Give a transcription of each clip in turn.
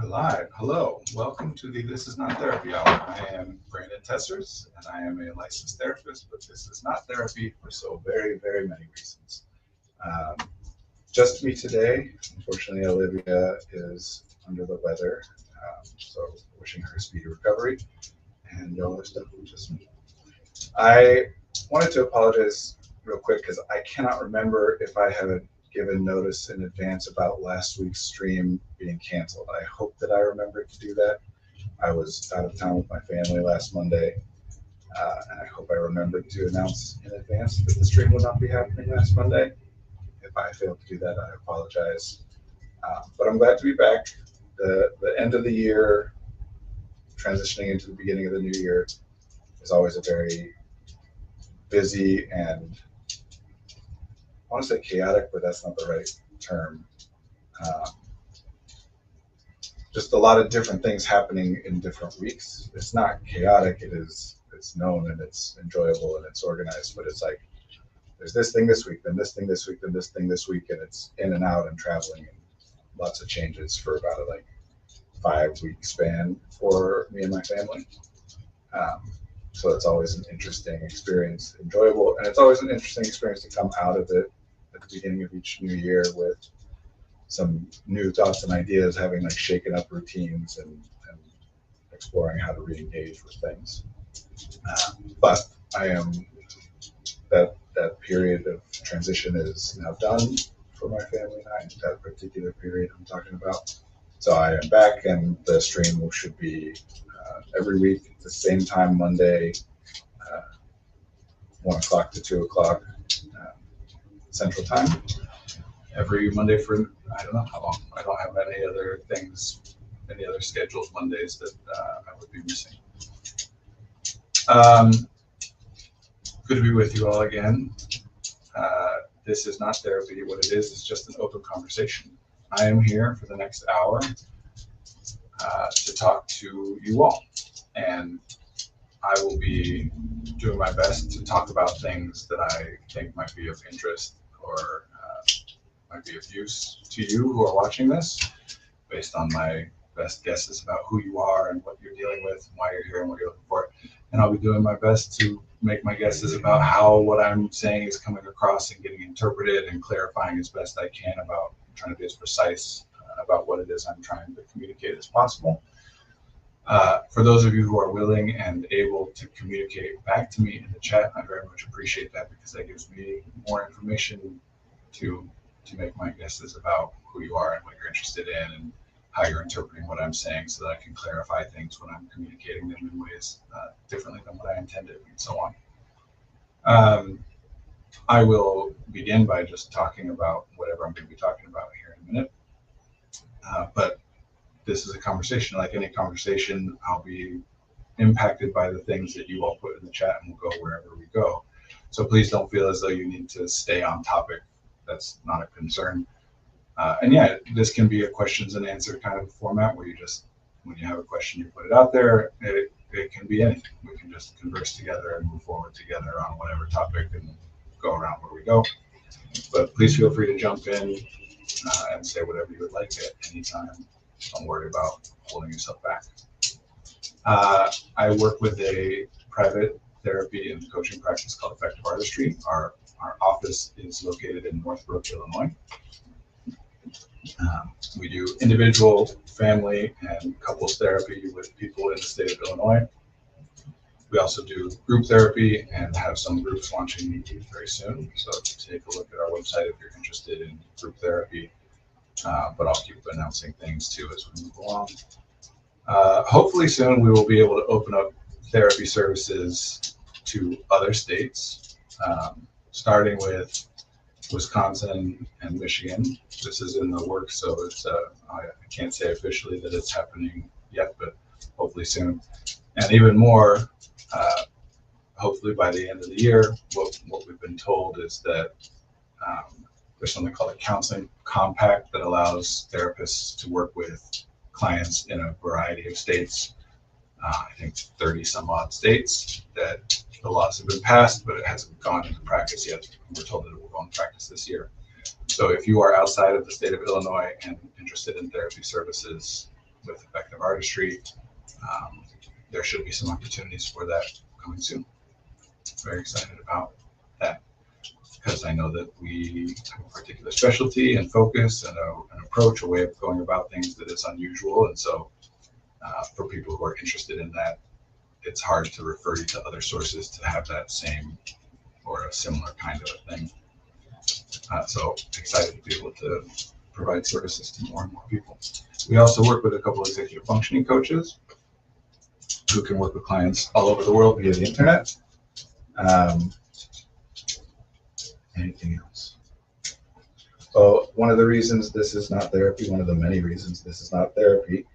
We're live. Hello. Welcome to the This Is Not Therapy Hour. I am Brandon Tessers, and I am a licensed therapist, but this is not therapy for so very, very many reasons. Um, just me today. Unfortunately, Olivia is under the weather, so wishing her a speedy recovery. And y'all are definitely just me. I wanted to apologize real quick because I cannot remember if I have given notice in advance about last week's stream being canceled. I hope that I remembered to do that. I was out of town with my family last Monday, and I hope I remembered to announce in advance that the stream would not be happening last Monday. If I failed to do that, I apologize. But I'm glad to be back. The end of the year, transitioning into the beginning of the new year, is always a very busy and I want to say chaotic, but that's not the right term. Um, just a lot of different things happening in different weeks. It's not chaotic. It's known and it's enjoyable and it's organized, but it's like there's this thing this week, then this thing this week, then this thing this week, and it's in and out and traveling and lots of changes for about a 5 week span for me and my family. Um, so it's always an interesting experience, enjoyable, and it's always an interesting experience to come out of it at the beginning of each new year with some new thoughts and ideas, having shaken up routines and exploring how to re-engage with things. But I am that period of transition is now done for my family and I. That particular period I'm talking about. So I am back, and the stream should be every week at the same time, Monday, uh, 1 o'clock to 2 o'clock Central Time. Every Monday for I don't know how long. I don't have any other things, any other scheduled Mondays that I would be missing. Good to be with you all again. This is not therapy. What it is just an open conversation. I am here for the next hour to talk to you all, and I will be doing my best to talk about things that I think might be of interest or might be of use to you who are watching this, based on my best guesses about who you are and what you're dealing with, and why you're here and what you're looking for. And I'll be doing my best to make my guesses about how what I'm saying is coming across and getting interpreted and clarifying as best I can about trying to be as precise about what it is I'm trying to communicate as possible. For those of you who are willing and able to communicate back to me in the chat, I very much appreciate that because that gives me more information to make my guesses about who you are and what you're interested in and how you're interpreting what I'm saying so that I can clarify things when I'm communicating them in ways differently than what I intended and so on. I will begin by just talking about whatever I'm going to be talking about here in a minute. But this is a conversation. Like any conversation, I'll be impacted by the things that you all put in the chat, and we'll go wherever we go. So please don't feel as though you need to stay on topic. That's not a concern. And yeah, this can be a questions and answer kind of format where you just, when you have a question, you put it out there. It can be anything. We can just converse together and move forward together on whatever topic and go around where we go. But please feel free to jump in and say whatever you would like at any time. Don't worry about holding yourself back. I work with a private therapy and coaching practice called Effective Artistry. Our office is located in Northbrook, Illinois. We do individual, family, and couples therapy with people in the state of Illinois. We also do group therapy and have some groups launching very soon. So take a look at our website if you're interested in group therapy. But I'll keep announcing things too as we move along. Hopefully soon we will be able to open up therapy services to other states, starting with Wisconsin and Michigan. This is in the works, so it's I can't say officially that it's happening yet, but hopefully soon. And even more, hopefully by the end of the year, what we've been told is that there's something called a counseling compact that allows therapists to work with clients in a variety of states. I think 30 some odd states that the laws have been passed, but it hasn't gone into practice yet. We're told that it will go into practice this year. So if you are outside of the state of Illinois and interested in therapy services, with effective artistry. There should be some opportunities for that coming soon. Very excited about that because I know that we have a particular specialty and focus and an approach, a way of going about things that is unusual. And so for people who are interested in that, it's hard to refer you to other sources to have that same or a similar kind of a thing. So excited to be able to provide services to more and more people. We also work with a couple of executive functioning coaches who can work with clients all over the world via the internet. Anything else? Oh, one of the reasons this is not therapy, one of the many reasons this is not therapy,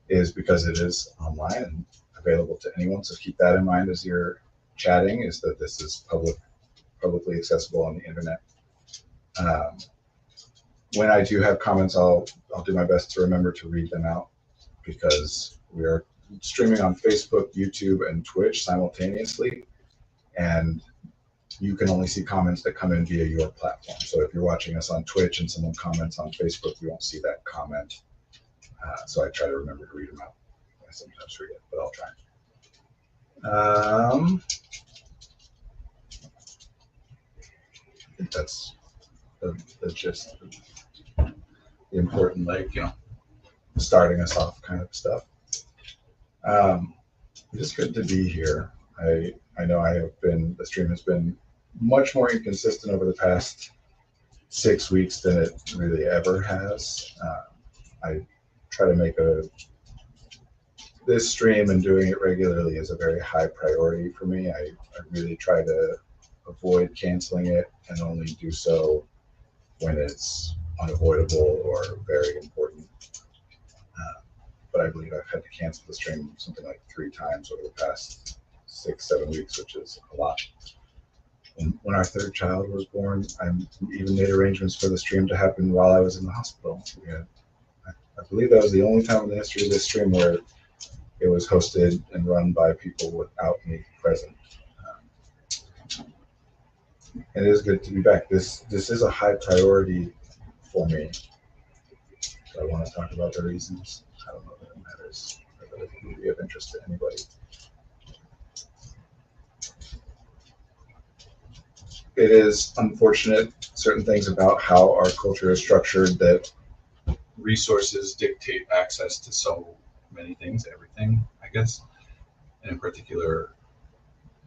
is because it is online and available to anyone. So keep that in mind as you're chatting, is that this is publicly accessible on the internet. When I do have comments, I'll do my best to remember to read them out, because we are streaming on Facebook, YouTube, and Twitch simultaneously, and you can only see comments that come in via your platform. So if you're watching us on Twitch and someone comments on Facebook, you won't see that comment. So I try to remember to read them out. I sometimes forget, but I'll try. I think that's the gist, the important, starting us off kind of stuff. It's good to be here. I know the stream has been much more inconsistent over the past 6 weeks than it really ever has. I try to make this stream, and doing it regularly is a very high priority for me. I really try to avoid canceling it and only do so when it's unavoidable or very important. But I believe I've had to cancel the stream something like 3 times over the past 6-7 weeks, which is a lot. And when our 3rd child was born, I even made arrangements for the stream to happen while I was in the hospital. I believe that was the only time in the history of this stream where it was hosted and run by people without me present. And it is good to be back. This is a high priority for me. Do I want to talk about the reasons? I don't know that it matters, or that it would be of interest to anybody. It is unfortunate, certain things about how our culture is structured, that resources dictate access to so many things, everything, I guess. And in particular,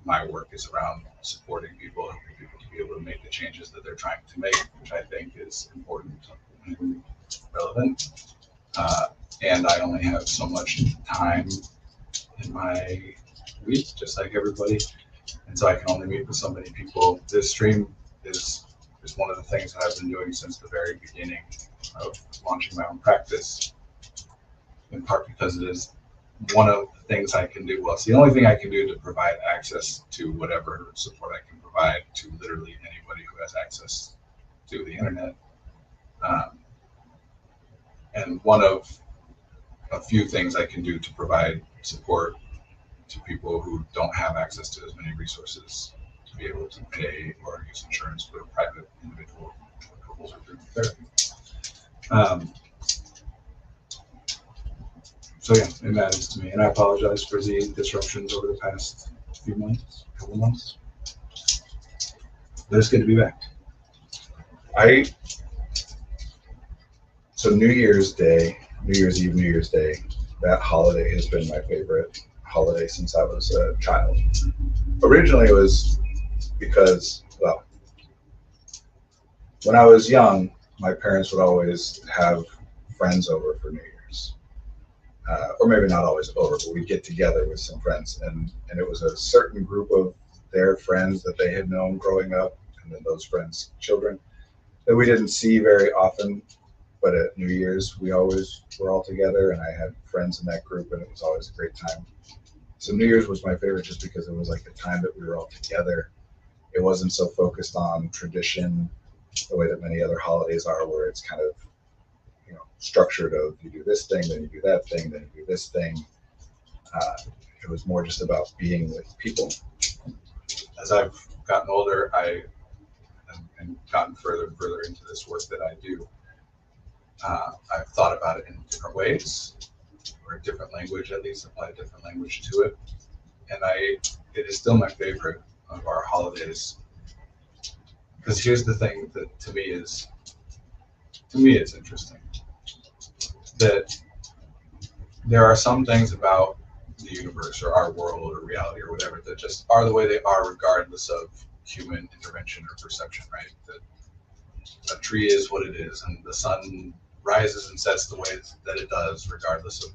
my work is around supporting people, helping people to be able to make the changes that they're trying to make, which I think is important and relevant. And I only have so much time in my week, just like everybody. And so I can only meet with so many people. This stream is one of the things that I've been doing since the very beginning of launching my own practice, in part because it is one of the things I can do. Well, it's the only thing I can do to provide access to whatever support I can provide to literally anybody who has access to the internet. And one of a few things I can do to provide support to people who don't have access to as many resources to be able to pay or use insurance for a private individual couples or group therapy. So yeah, it matters to me, and I apologize for the disruptions over the past couple months. But it's good to be back. So New Year's Day, New Year's Eve, New Year's Day, that holiday has been my favorite holiday since I was a child. Originally it was because, well, when I was young, my parents would always have friends over for New Year's. Or maybe not always over, but we'd get together with some friends. And it was a certain group of their friends that they had known growing up, and then those friends' children, that we didn't see very often. But at New Year's, we always were all together, and I had friends in that group, and it was always a great time. So New Year's was my favorite just because it was like a time that we were all together. It wasn't so focused on tradition the way that many other holidays are, where it's kind of, structured of you do this thing, then you do that thing, then you do this thing. It was more just about being with people. As I've gotten older, and gotten further and further into this work that I do, I've thought about it in different ways. or a different language, at least apply a different language to it. And it is still my favorite of our holidays. Because here's the thing that to me it's interesting. That there are some things about the universe or our world or reality or whatever that just are the way they are regardless of human intervention or perception, right? That a tree is what it is and the sun rises and sets the way that it does regardless of,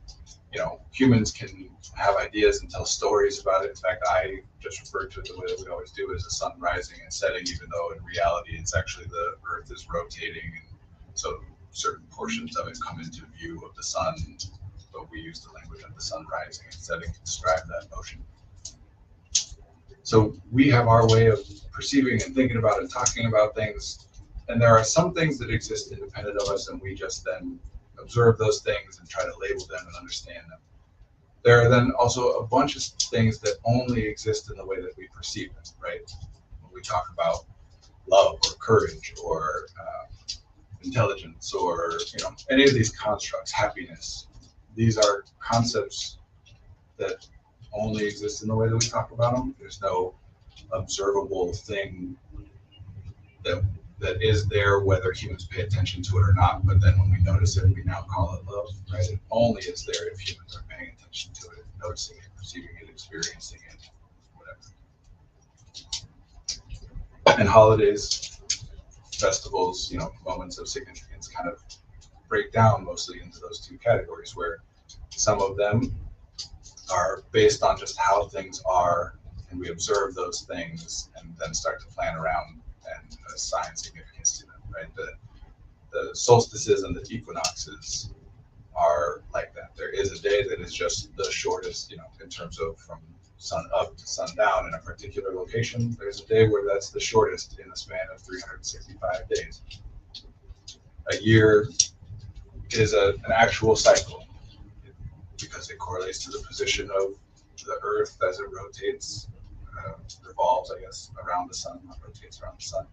humans can have ideas and tell stories about it. In fact, I just referred to it the way that we always do as the sun rising and setting, even though in reality it's actually the earth is rotating, and so certain portions of it come into view of the sun, but we use the language of the sun rising and setting to describe that motion. So we have our way of perceiving and thinking about and talking about things, and there are some things that exist independent of us, and we just then observe those things and try to label them and understand them. There are then also a bunch of things that only exist in the way that we perceive it, right? When we talk about love or courage or intelligence or any of these constructs, happiness, these are concepts that only exist in the way that we talk about them. There's no observable thing that is there whether humans pay attention to it or not, but then when we notice it, we now call it love, right? It only is there if humans are paying attention to it, noticing it, perceiving it, experiencing it, whatever. And holidays, festivals, moments of significance kind of break down mostly into those two categories, where some of them are based on just how things are, and we observe those things and then start to plan around and assign significance to them, right? The solstices and the equinoxes are like that. There is a day that is just the shortest, in terms of from sun up to sundown in a particular location. There's a day where that's the shortest in a span of 365 days. A year is an actual cycle because it correlates to the position of the Earth as it rotates, revolves, I guess, around the sun, not rotates around the sun.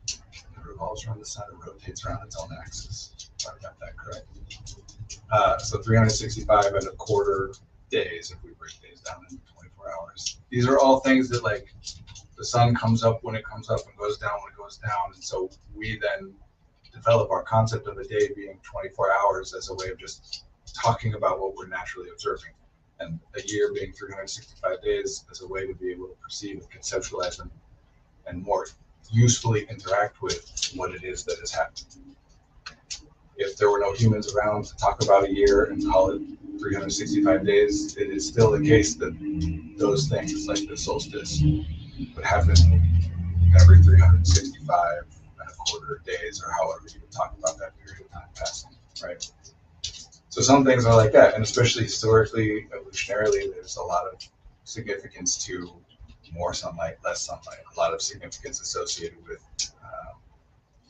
It revolves around the sun, it rotates around its own axis. If I got that correct. So 365 and a quarter days if we break days down into 24 hours. These are all things that, like, the sun comes up when it comes up and goes down when it goes down. And so we then develop our concept of a day being 24 hours as a way of just talking about what we're naturally observing. And a year being 365 days as a way to be able to perceive and conceptualize them and more usefully interact with what it is that has happened. If there were no humans around to talk about a year and call it 365 days, it is still the case that those things, like the solstice, would happen every 365 and a quarter days, or however you would talk about that period of time passing, right? So some things are like that, and especially historically, evolutionarily, there's a lot of significance to more sunlight, less sunlight, a lot of significance associated with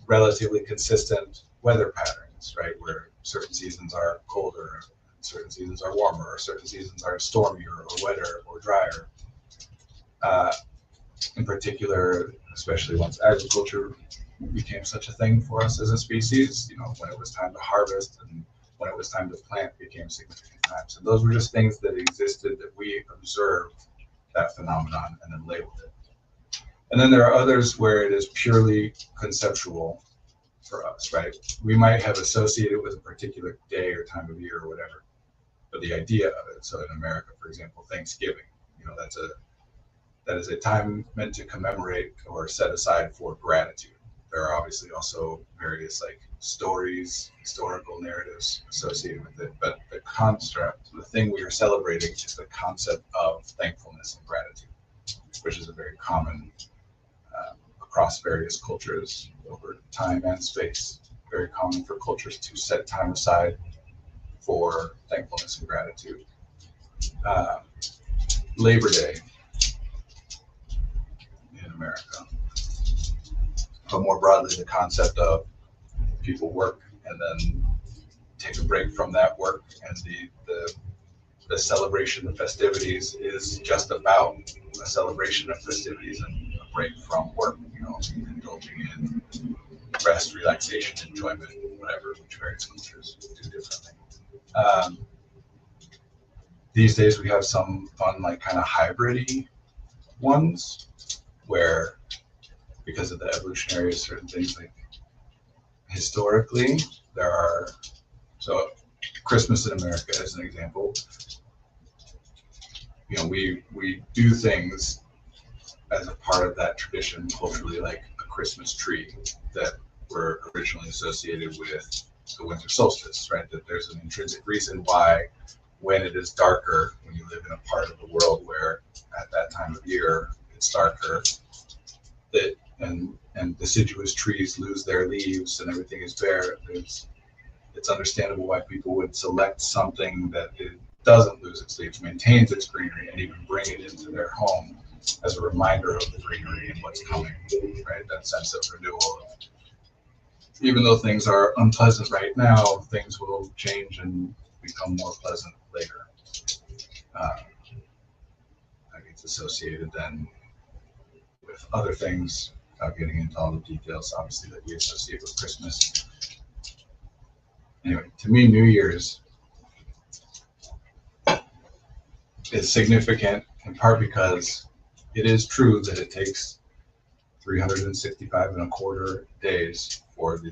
relatively consistent weather patterns, right? Where certain seasons are colder, certain seasons are warmer, or certain seasons are stormier or wetter or drier. In particular, especially once agriculture became such a thing for us as a species, when it was time to harvest and when it was time to plant became significant times. And those were just things that existed that we observed that phenomenon and then labeled it. And then there are others where it is purely conceptual for us, right? We might have associated with a particular day or time of year or whatever, but the idea of it. So in America, for example, Thanksgiving, that is a time meant to commemorate or set aside for gratitude. There are obviously also various stories, historical narratives associated with it, but the construct, the thing we are celebrating is the concept of thankfulness and gratitude, which is a very common across various cultures over time and space. Very common for cultures to set time aside for thankfulness and gratitude. Labor Day in America, but more broadly, the concept of people work and then take a break from that work, and the celebration of festivities is just about a celebration of festivities and a break from work, indulging in rest, relaxation, enjoyment, whatever, which various cultures do differently. these days we have some fun, like kind of hybrid-y ones where, because of the evolutionary certain things, like historically there are, so Christmas in America as an example, we do things as a part of that tradition culturally, like a Christmas tree that were originally associated with the winter solstice, right? That there's an intrinsic reason why when it is darker, when you live in a part of the world where at that time of year it's darker, that and deciduous trees lose their leaves and everything is bare, it's understandable why people would select something that it doesn't lose its leaves, maintains its greenery, and even bring it into their home as a reminder of the greenery and what's coming, right? That sense of renewal. Even though things are unpleasant right now, things will change and become more pleasant later. It's associated then with other things, without getting into all the details, obviously, that we associate with Christmas. Anyway, to me, New Year's is significant in part because it is true that it takes 365 and a quarter days for the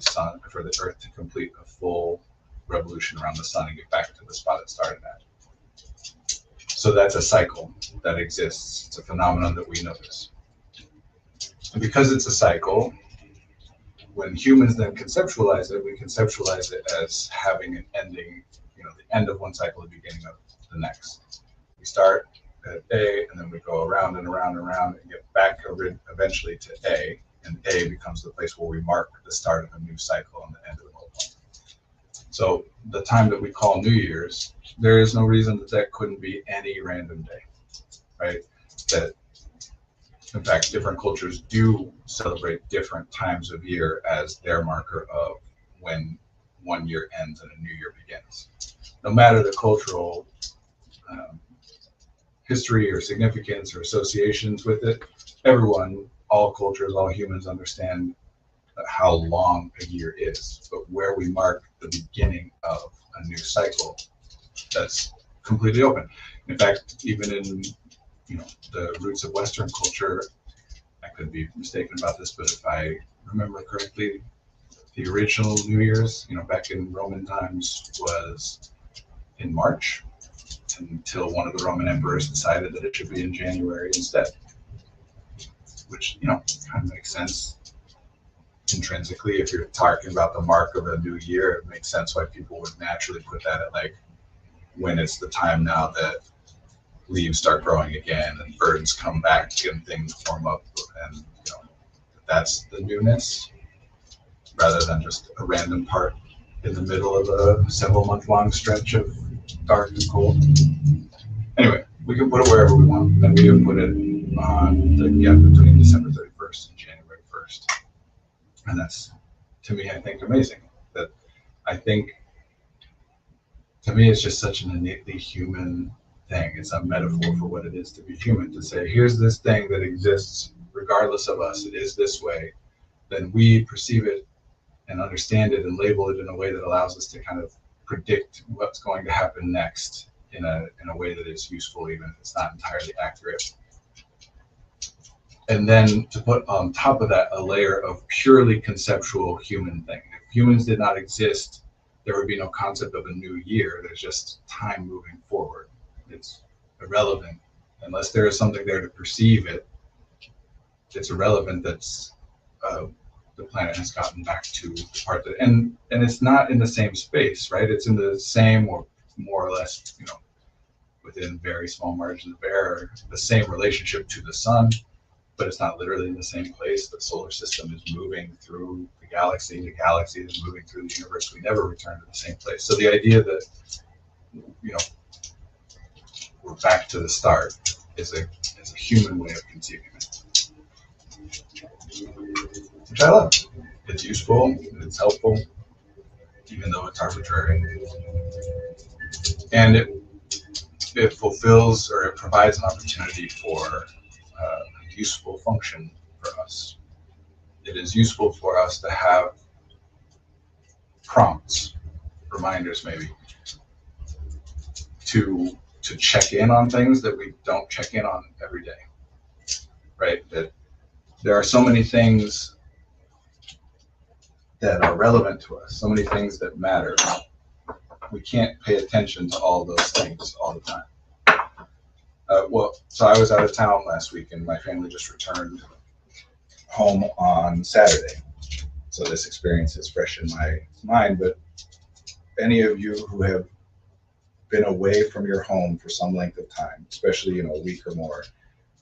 Earth to complete a full revolution around the sun and get back to the spot it started at. So that's a cycle that exists. It's a phenomenon that we notice. And because it's a cycle, when humans then conceptualize it, we conceptualize it as having an ending, the end of one cycle, the beginning of the next. We start at A, and then we go around and around and around and get back eventually to A, and A becomes the place where we mark the start of a new cycle and the end of the old one. So the time that we call New Year's, there is no reason that couldn't be any random day, right? That, in fact, different cultures do celebrate different times of year as their marker of when one year ends and a new year begins. No matter the cultural history or significance or associations with it, everyone, all cultures, all humans understand how long a year is. But where we mark the beginning of a new cycle, that's completely open. In fact, even in the roots of Western culture, I could be mistaken about this, but if I remember correctly, the original New Year's, back in Roman times, was in March, until one of the Roman emperors decided that it should be in January instead, which kind of makes sense intrinsically. If you're talking about the mark of a new year, it makes sense why people would naturally put that at like when it's the time now that leaves start growing again and birds come back and things form up, and that's the newness, rather than just a random part in the middle of a several-month-long stretch of dark and cold. Anyway, we can put it wherever we want, and we can put it on the gap between December 31st and January 1st. And that's, to me, I think, amazing. That I think, to me, it's just such an innately human thing. It's a metaphor for what it is to be human, to say, here's this thing that exists regardless of us. It is this way. Then we perceive it and understand it and label it in a way that allows us to kind of predict what's going to happen next in a way that is useful, even if it's not entirely accurate. And then to put on top of that a layer of purely conceptual human thing. If humans did not exist, there would be no concept of a new year. There's just time moving forward. It's irrelevant. Unless there is something there to perceive it, it's irrelevant that's the planet has gotten back to the part that, and it's not in the same space, right? It's in the same, or more or less, within very small margins of error, the same relationship to the sun, but it's not literally in the same place. The solar system is moving through the galaxy is moving through the universe. We never return to the same place. So the idea that, we're back to the start is a human way of conceiving it, which I love. It's useful, it's helpful, even though it's arbitrary. And it fulfills, or it provides an opportunity for a useful function for us. It is useful for us to have prompts, reminders maybe, to to check in on things that we don't check in on every day, right? That there are so many things that are relevant to us, so many things that matter. We can't pay attention to all those things all the time. So I was out of town last week and my family just returned home on Saturday. So this experience is fresh in my mind, but any of you who have been away from your home for some length of time, especially, a week or more,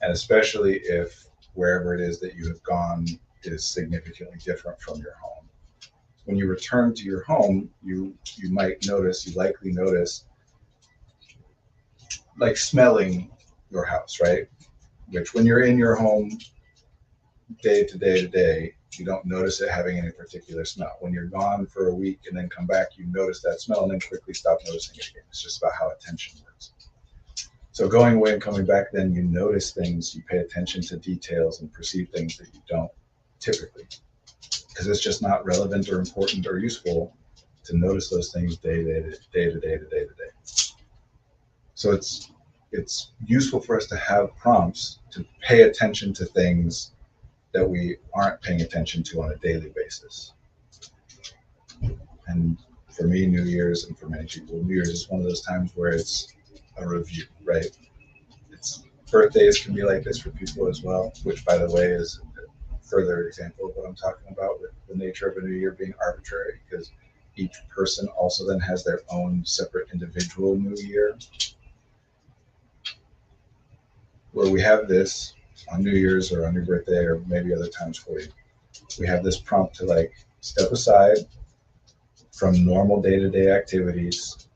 and especially if wherever it is that you have gone is significantly different from your home. When you return to your home, you likely notice like smelling your house, right? Which when you're in your home day to day, you don't notice it having any particular smell. When you're gone for a week and then come back, you notice that smell and then quickly stop noticing it again. It's just about how attention works. So going away and coming back, then you notice things, you pay attention to details and perceive things that you don't typically, because it's just not relevant or important or useful to notice those things day to day. So it's useful for us to have prompts to pay attention to things that we aren't paying attention to on a daily basis. And for me, New Year's, and for many people, New Year's is one of those times where it's a review, right? Birthdays can be like this for people as well, which, by the way, is a further example of what I'm talking about with the nature of a new year being arbitrary, because each person also then has their own separate individual new year, where we have this on New Year's or on your birthday or maybe other times for you. We have this prompt to step aside from normal day-to-day activities,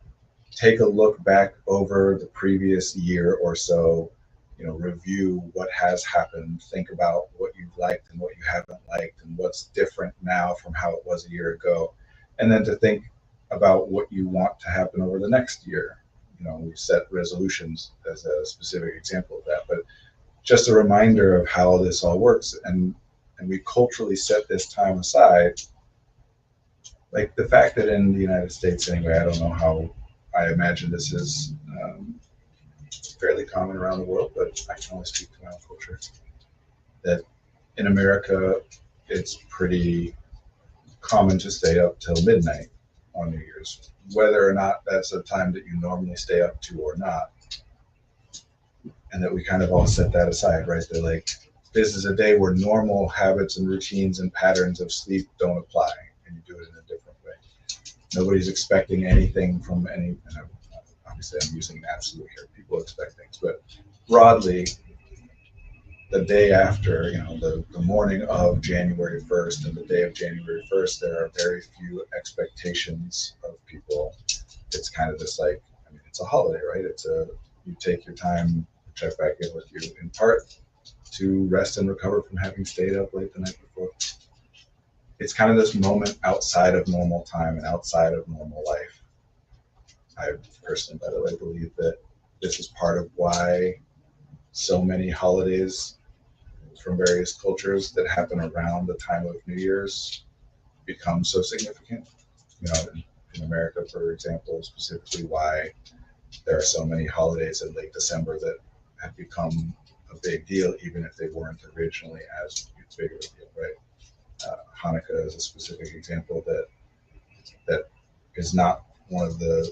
take a look back over the previous year or so, review what has happened, think about what you've liked and what you haven't liked and what's different now from how it was a year ago, and then to think about what you want to happen over the next year. We've set resolutions as a specific example of that, but just a reminder of how this all works. And we culturally set this time aside. Like the fact that in the United States, anyway, I don't know how, I imagine this is fairly common around the world, but I can only speak to my own culture, that in America, it's pretty common to stay up till midnight on New Year's, whether or not that's a time that you normally stay up to or not. And that we kind of all set that aside, right? They're like, this is a day where normal habits and routines and patterns of sleep don't apply, and you do it in a different way. Nobody's expecting anything from any, and obviously I'm using an absolute here, people expect things, but broadly, the day after, the morning of January 1st and the day of January 1st, there are very few expectations of people. It's kind of this it's a holiday, right? You take your time, check back in with you in part to rest and recover from having stayed up late the night before. It's kind of this moment outside of normal time and outside of normal life. I personally, by the way, believe that this is part of why so many holidays from various cultures that happen around the time of New Year's become so significant. In America, for example, specifically why there are so many holidays in late December that have become a big deal, even if they weren't originally as big of a deal, right? Hanukkah is a specific example that is not one of the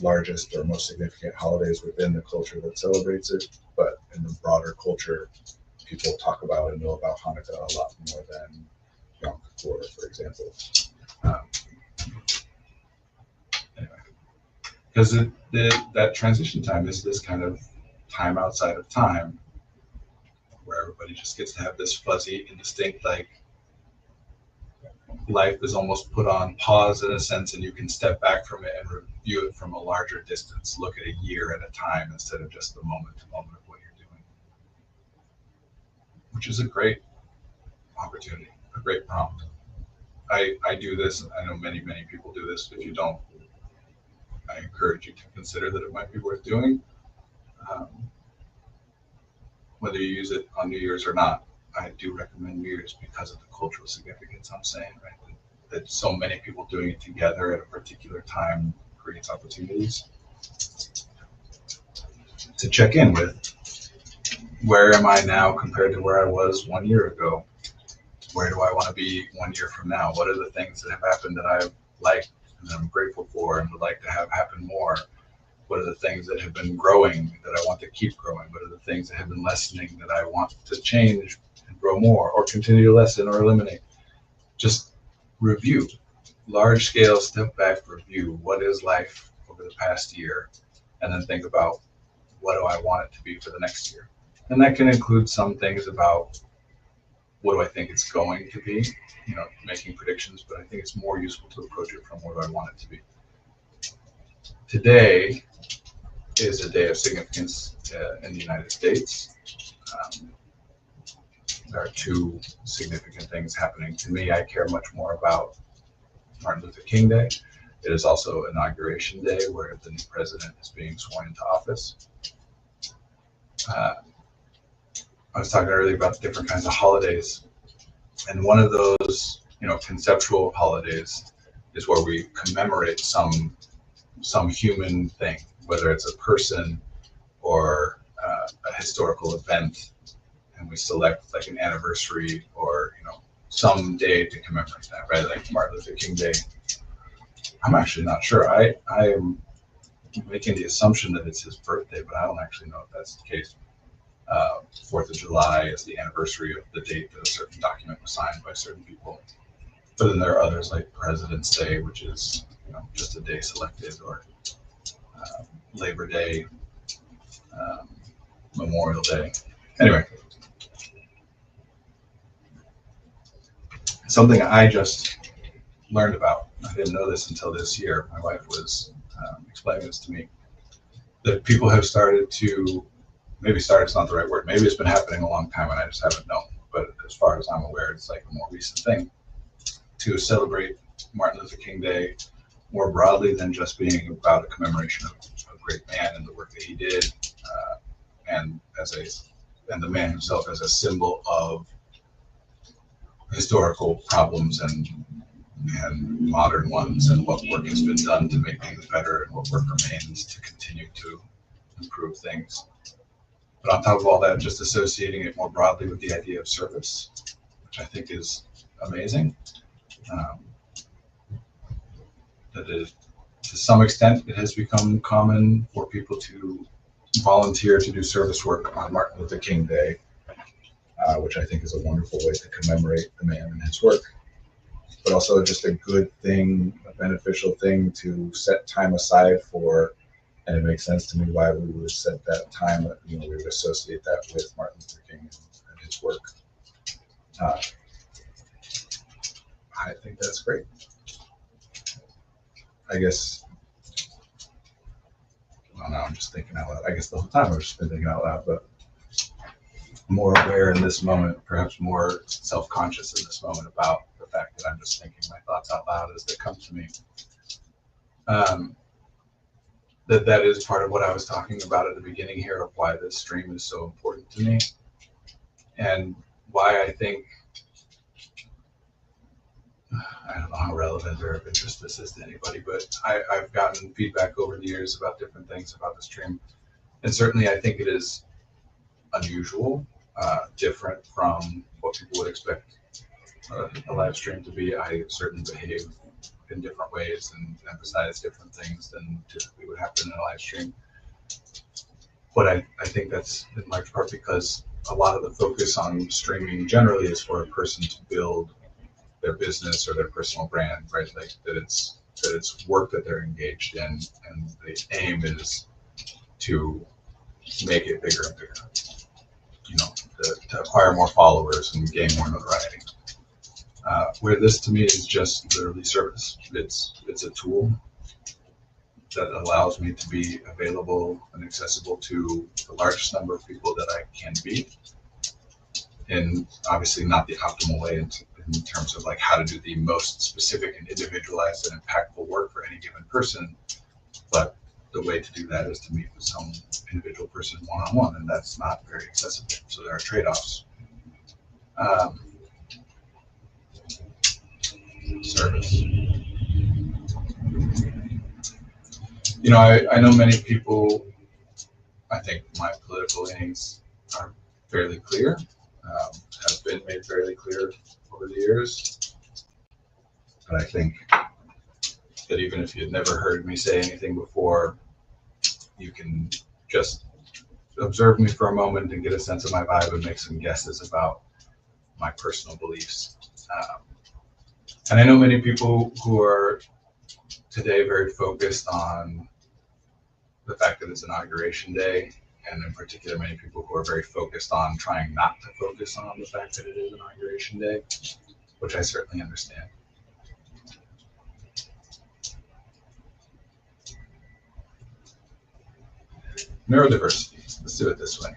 largest or most significant holidays within the culture that celebrates it, but in the broader culture, people talk about and know about Hanukkah a lot more than Yom Kippur, for example. Anyway, because that transition time is this kind of time outside of time, where everybody just gets to have this fuzzy, indistinct, life is almost put on pause in a sense, and you can step back from it and review it from a larger distance, look at a year at a time instead of just the moment to moment of what you're doing, which is a great opportunity, a great prompt. I do this. I know many people do this. If you don't, I encourage you to consider that it might be worth doing, whether you use it on New Year's or not. I do recommend New Year's because of the cultural significance. I'm saying, right, that so many people doing it together at a particular time creates opportunities. to check in with where am I now compared to where I was 1 year ago? Where do I want to be 1 year from now? What are the things that have happened that I've liked and that I'm grateful for and would like to have happen more? What are the things that have been growing that I want to keep growing? What are the things that have been lessening that I want to change and grow more, or continue to lessen or eliminate? Just review, large scale step back review. What is life over the past year? And then think about, what do I want it to be for the next year? And that can include some things about, what do I think it's going to be, making predictions, but I think it's more useful to approach it from what do I want it to be. Today is a day of significance in the United States. There are two significant things happening to me. I care much more about Martin Luther King Day. It is also Inauguration Day, where the new president is being sworn into office. I was talking earlier about different kinds of holidays, and one of those, conceptual holidays is where we commemorate some human thing, whether it's a person or a historical event, and we select like an anniversary or some day to commemorate that, right? Like Martin Luther King Day. I'm actually not sure. I am making the assumption that it's his birthday, but I don't actually know if that's the case. 4th of July is the anniversary of the date that a certain document was signed by certain people. But then there are others like President's Day, which is just a day selected, or Labor Day, Memorial Day. Anyway, something I just learned about. I didn't know this until this year. My wife was explaining this to me. That people have started to, maybe started's not the right word, maybe it's been happening a long time and I just haven't known. But as far as I'm aware, it's like a more recent thing to celebrate Martin Luther King Day more broadly than just being about a commemoration of a great man and the work that he did, and the man himself as a symbol of historical problems and modern ones, and what work has been done to make things better and what work remains to continue to improve things. But on top of all that, just associating it more broadly with the idea of service, which I think is amazing. That is, to some extent, it has become common for people to volunteer to do service work on Martin Luther King Day, which I think is a wonderful way to commemorate the man and his work. But also just a good thing, a beneficial thing to set time aside for. And it makes sense to me why we would set that time, we would associate that with Martin Luther King and his work. I think that's great. I guess, well, no, I'm just thinking out loud. I guess the whole time I've just been thinking out loud, but more aware in this moment, perhaps more self-conscious in this moment about the fact that I'm just thinking my thoughts out loud as they come to me. That is part of what I was talking about at the beginning here, of why this stream is so important to me, and why I think, I don't know how relevant or of interest this is to anybody, but I've gotten feedback over the years about different things about the stream, and certainly I think it is unusual, different from what people would expect a live stream to be. I certainly behave in different ways and emphasize different things than typically would happen in a live stream. But I think that's in large part because a lot of the focus on streaming generally is for a person to build their business or their personal brand, right? Like that it's work that they're engaged in, and the aim is to make it bigger and bigger, to acquire more followers and gain more notoriety. Where this to me is just literally service. It's a tool that allows me to be available and accessible to the largest number of people that I can be, and obviously not the optimal way in terms of like how to do the most specific and individualized and impactful work for any given person, but the way to do that is to meet with some individual person one-on-one, and that's not very accessible, so there are trade-offs. Service. I know many people I think my political leanings are fairly clear, have been made fairly clear over the years. But I think that even if you'd never heard me say anything before, you can just observe me for a moment and get a sense of my vibe and make some guesses about my personal beliefs. And I know many people who are today very focused on the fact that it's Inauguration Day, and in particular, many people who are very focused on trying not to focus on the fact that it is Inauguration Day, which I certainly understand. Neurodiversity, let's do it this way.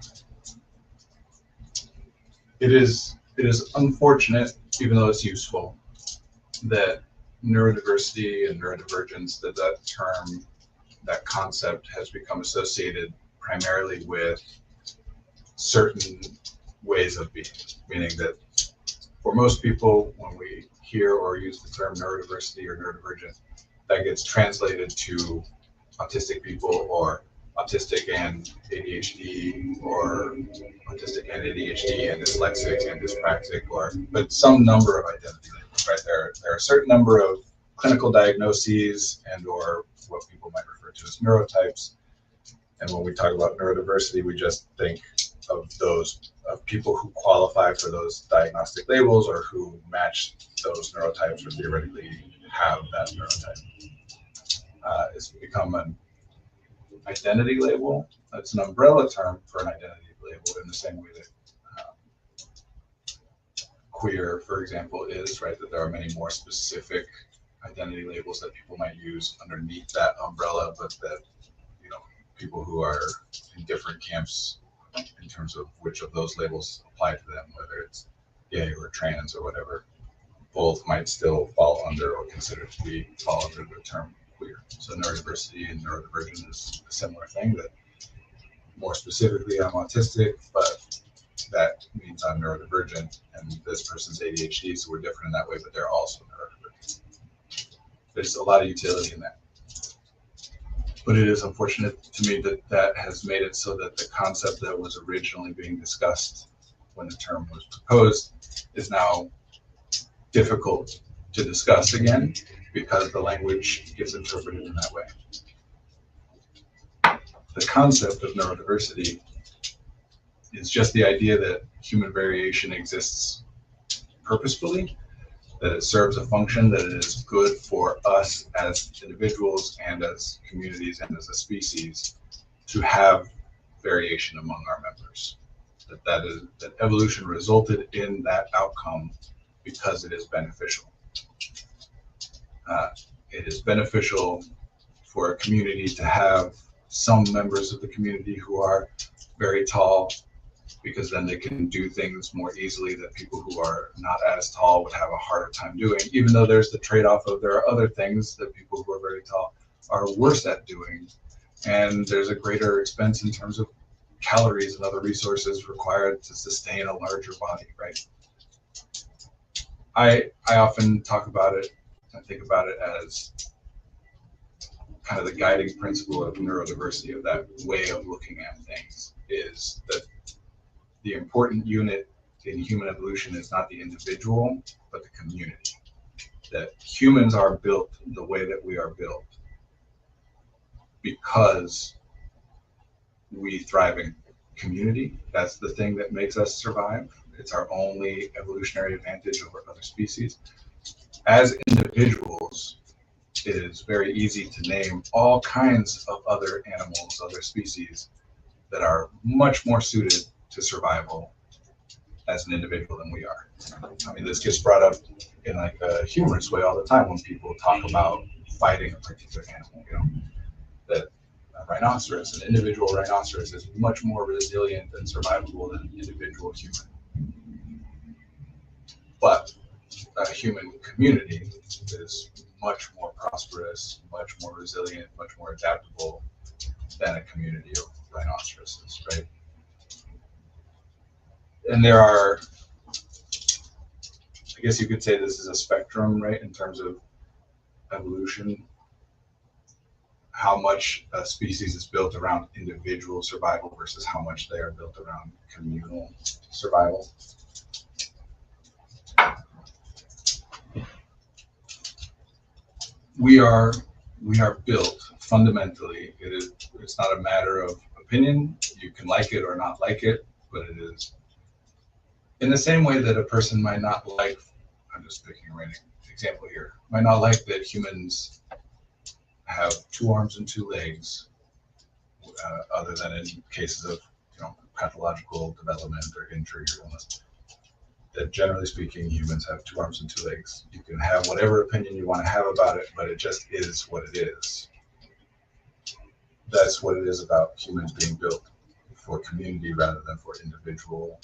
It is unfortunate, even though it's useful, that neurodiversity and neurodivergence, that term, that concept has become associated primarily with certain ways of being, meaning that for most people, when we hear or use the term neurodiversity or neurodivergent, that gets translated to autistic people or autistic and ADHD, or autistic and ADHD and dyslexic and dyspraxic, but some number of identity labels, right? There are a certain number of clinical diagnoses and or what people might refer to as neurotypes. And when we talk about neurodiversity, we just think of those people who qualify for those diagnostic labels or who match those neurotypes or theoretically have that neurotype. It's become an identity label. It's an umbrella term for an identity label in the same way that queer, for example, is, right? That there are many more specific identity labels that people might use underneath that umbrella, but that, you know, people who are in different camps in terms of which of those labels apply to them, whether it's gay or trans or whatever, both might still fall under or consider to fall under the term queer. So neurodiversity and neurodivergent is a similar thing, that more specifically I'm autistic, but that means I'm neurodivergent, and this person's ADHD, so we're different in that way, but they're also neurodivergent. There's a lot of utility in that. But it is unfortunate to me that that has made it so that the concept that was originally being discussed when the term was proposed is now difficult to discuss again because the language gets interpreted in that way. The concept of neurodiversity is just the idea that human variation exists purposefully, that it serves a function, that it is good for us as individuals and as communities and as a species to have variation among our members. That evolution resulted in that outcome because it is beneficial. It is beneficial for a community to have some members of the community who are very tall, because then they can do things more easily that people who are not as tall would have a harder time doing, even though there's the trade-off of there are other things that people who are very tall are worse at doing, and there's a greater expense in terms of calories and other resources required to sustain a larger body, right? I often talk about it and think about it as kind of the guiding principle of neurodiversity, of that way of looking at things, is that the important unit in human evolution is not the individual, but the community. That humans are built the way that we are built because we thrive in community. That's the thing that makes us survive. It's our only evolutionary advantage over other species. As individuals, it is very easy to name all kinds of other animals, other species that are much more suited to survival as an individual than we are. I mean, this gets brought up in like a humorous way all the time when people talk about fighting a particular animal, you know, that a rhinoceros, an individual rhinoceros, is much more resilient and survivable than an individual human. But a human community is much more prosperous, much more resilient, much more adaptable than a community of rhinoceroses, right? And there are, I guess you could say this is a spectrum, right, in terms of evolution. how much a species is built around individual survival versus how much they are built around communal survival. We are built fundamentally. It's not a matter of opinion. You can like it or not like it, but it is in the same way that a person might not like, I'm just picking a random example here, might not like that humans have 2 arms and 2 legs, other than in cases of pathological development or injury or illness. That generally speaking, humans have 2 arms and 2 legs. You can have whatever opinion you want to have about it, but it just is what it is. That's what it is about humans being built for community rather than for individual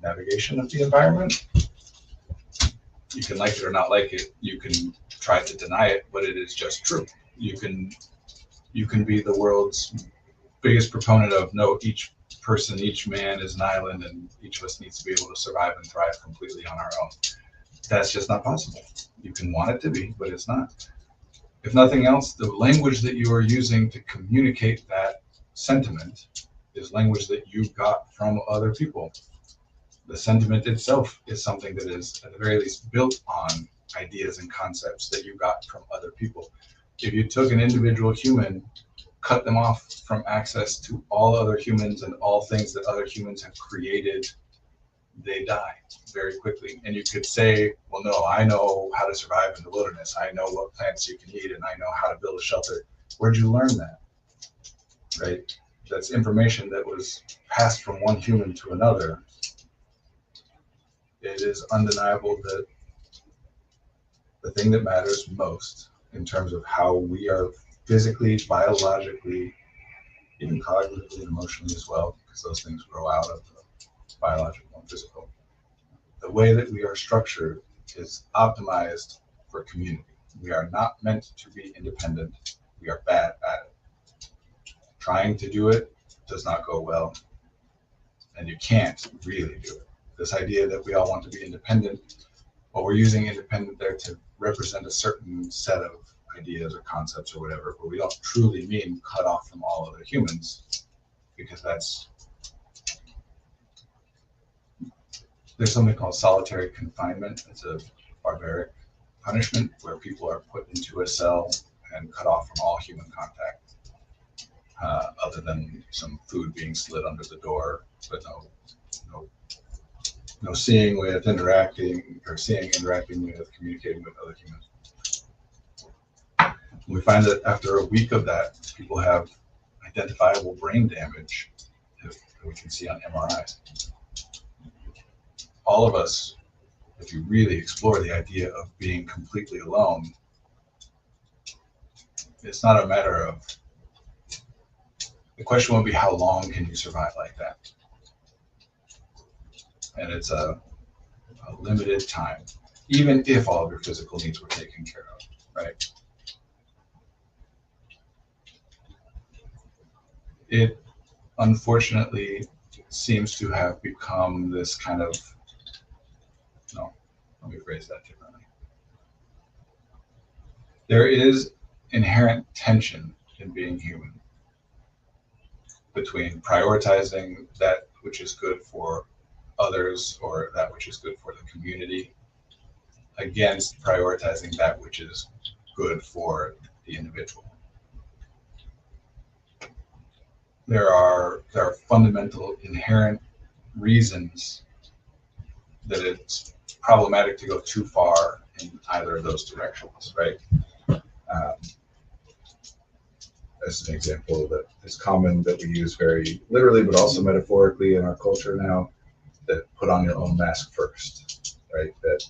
navigation of the environment. You can like it or not like it. You can try to deny it, but it is just true. You can be the world's biggest proponent of no, each person, each man is an island, and each of us needs to be able to survive and thrive completely on our own. That's just not possible. You can want it to be, but it's not. If nothing else, the language that you are using to communicate that sentiment is language that you got from other people. The sentiment itself is something that is, at the very least, built on ideas and concepts that you got from other people. If you took an individual human, cut them off from access to all other humans and all things that other humans have created, they die very quickly. And you could say, well, no, I know how to survive in the wilderness. I know what plants you can eat, and I know how to build a shelter. Where'd you learn that? Right? That's information that was passed from one human to another. It is undeniable that the thing that matters most in terms of how we are physically, biologically, even cognitively and emotionally as well, because those things grow out of the biological and physical. The way that we are structured is optimized for community. We are not meant to be independent. We are bad at it. Trying to do it does not go well, and you can't really do it. This idea that we all want to be independent, well, we're using independent there to represent a certain set of ideas or concepts or whatever, but we don't truly mean cut off from all other humans, because there's something called solitary confinement. It's a barbaric punishment where people are put into a cell and cut off from all human contact, other than some food being slid under the door, but no seeing with, interacting with, communicating with other humans. And we find that after a week of that, people have identifiable brain damage that we can see on MRIs. All of us, if you really explore the idea of being completely alone, it's not a matter of, the question would be, how long can you survive like that? And it's a limited time, even if all of your physical needs were taken care of, right? It unfortunately seems to have become this kind of, no, let me phrase that differently. There is inherent tension in being human between prioritizing that which is good for others or that which is good for the community against prioritizing that which is good for the individual. There are fundamental inherent reasons that it's problematic to go too far in either of those directions, right? As an example that is common, that we use very literally but also metaphorically in our culture now, that put on your own mask first, right? That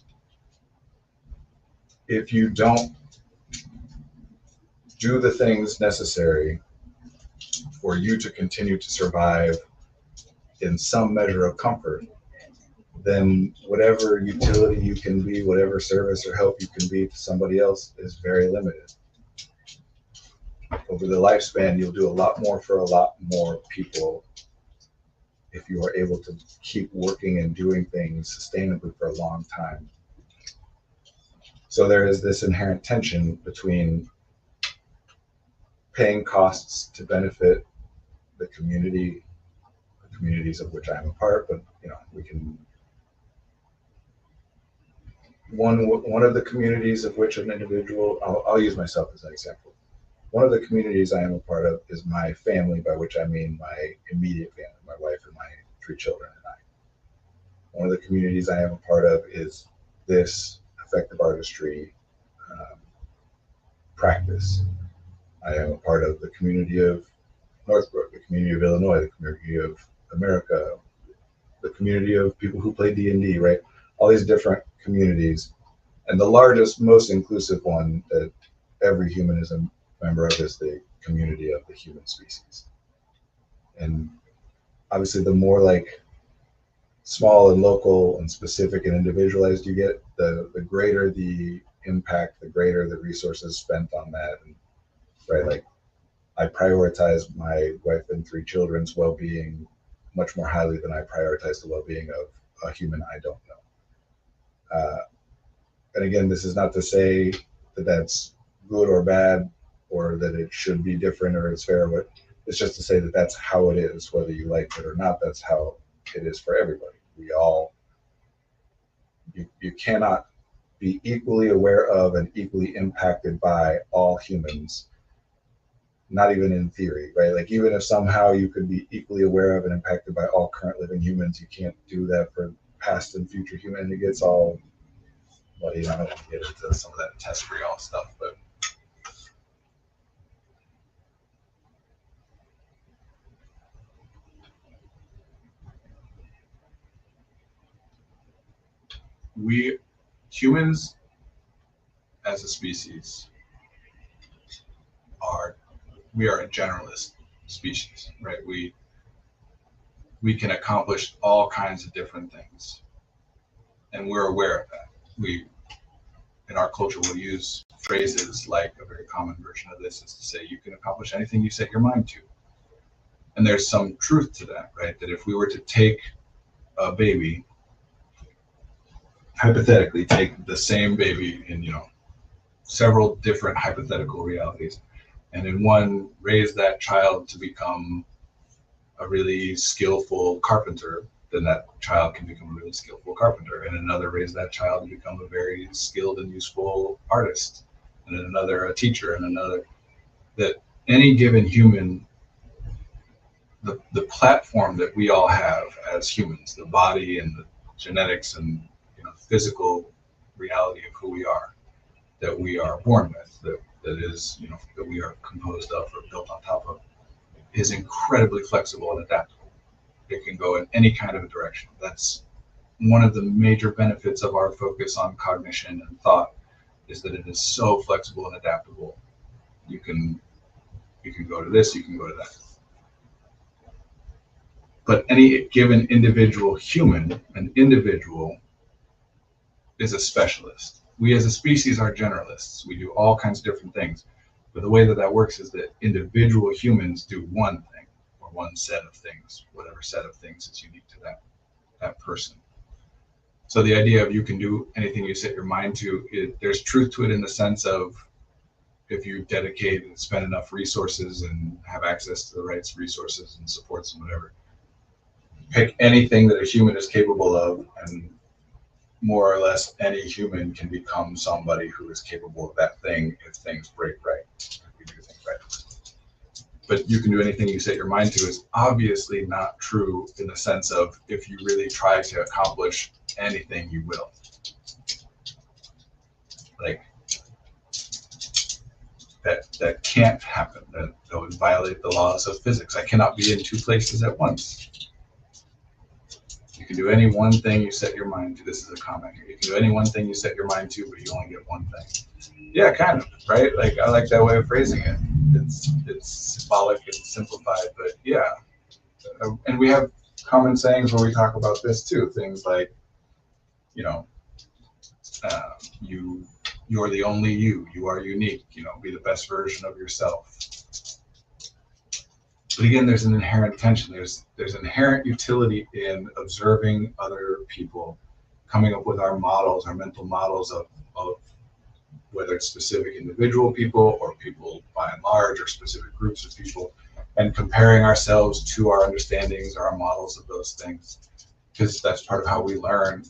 if you don't do the things necessary for you to continue to survive in some measure of comfort, then whatever utility you can be, whatever service or help you can be to somebody else is very limited. Over the lifespan, you'll do a lot more for a lot more people if you are able to keep working and doing things sustainably for a long time. So there is this inherent tension between paying costs to benefit the communities of which I'm a part, but we can. One of the communities of which an individual, I'll use myself as an example. One of the communities I am a part of is my family, by which I mean my immediate family, my wife and my 3 children and I. One of the communities I am a part of is this effective artistry practice. I am a part of the community of Northbrook, the community of Illinois, the community of America, the community of people who play D&D, right? All these different communities. And the largest, most inclusive one that every human is a member of is the community of the human species. And obviously the more like small and local and specific and individualized you get, the greater the impact, the greater the resources spent on that. And right, like I prioritize my wife and 3 children's well-being much more highly than I prioritize the well-being of a human I don't know. And again, this is not to say that that's good or bad, or that it should be different or it's fair, but it's just to say that that's how it is, whether you like it or not. That's how it is for everybody. We all, you cannot be equally aware of and equally impacted by all humans, not even in theory, right? Like even if somehow you could be equally aware of and impacted by all current living humans, you can't do that for past and future humans. It gets all, well, I don't want to get into some of that test-real stuff, but we humans as a species are a generalist species, right? We can accomplish all kinds of different things, and we're aware of that. We in our culture will use phrases like, a very common version of this is to say you can accomplish anything you set your mind to. And there's some truth to that, right? That if we were to take a baby, hypothetically take the same baby in several different hypothetical realities, and in one raise that child to become a really skillful carpenter, then that child can become a really skillful carpenter. And another raise that child to become a very skilled and useful artist, and then another a teacher, and another. That any given human, the platform that we all have as humans, the body and the genetics and physical reality of who we are, that we are born with, that is that we are composed of or built on top of, is incredibly flexible and adaptable. It can go in any kind of a direction. That's one of the major benefits of our focus on cognition and thought, is that it is so flexible and adaptable. You can go to this, you can go to that. But any given individual human, an individual is a specialist. We as a species are generalists. We do all kinds of different things. But the way that works is that individual humans do one thing, or one set of things, whatever set of things is unique to that person. So the idea of you can do anything you set your mind to, there's truth to it in the sense of, if you dedicate and spend enough resources and have access to the right resources and supports and whatever, pick anything that a human is capable of, and more or less any human can become somebody who is capable of that thing if things break right. If we do things right. But you can do anything you set your mind to is obviously not true in the sense of, if you really try to accomplish anything, you will. Like that can't happen. That would violate the laws of physics. I cannot be in 2 places at once. You can do any one thing you set your mind to. This is a comment here. You can do any one thing you set your mind to, but you only get one thing. Yeah, kind of, right? Like, I like that way of phrasing it. It's symbolic and simplified, but yeah. And we have common sayings where we talk about this too. Things like, you're the only you. You are unique. Be the best version of yourself. But again, there's an inherent tension. There's inherent utility in observing other people, coming up with our models, our mental models of whether it's specific individual people or people by and large or specific groups of people, and comparing ourselves to our understandings or our models of those things, because that's part of how we learn.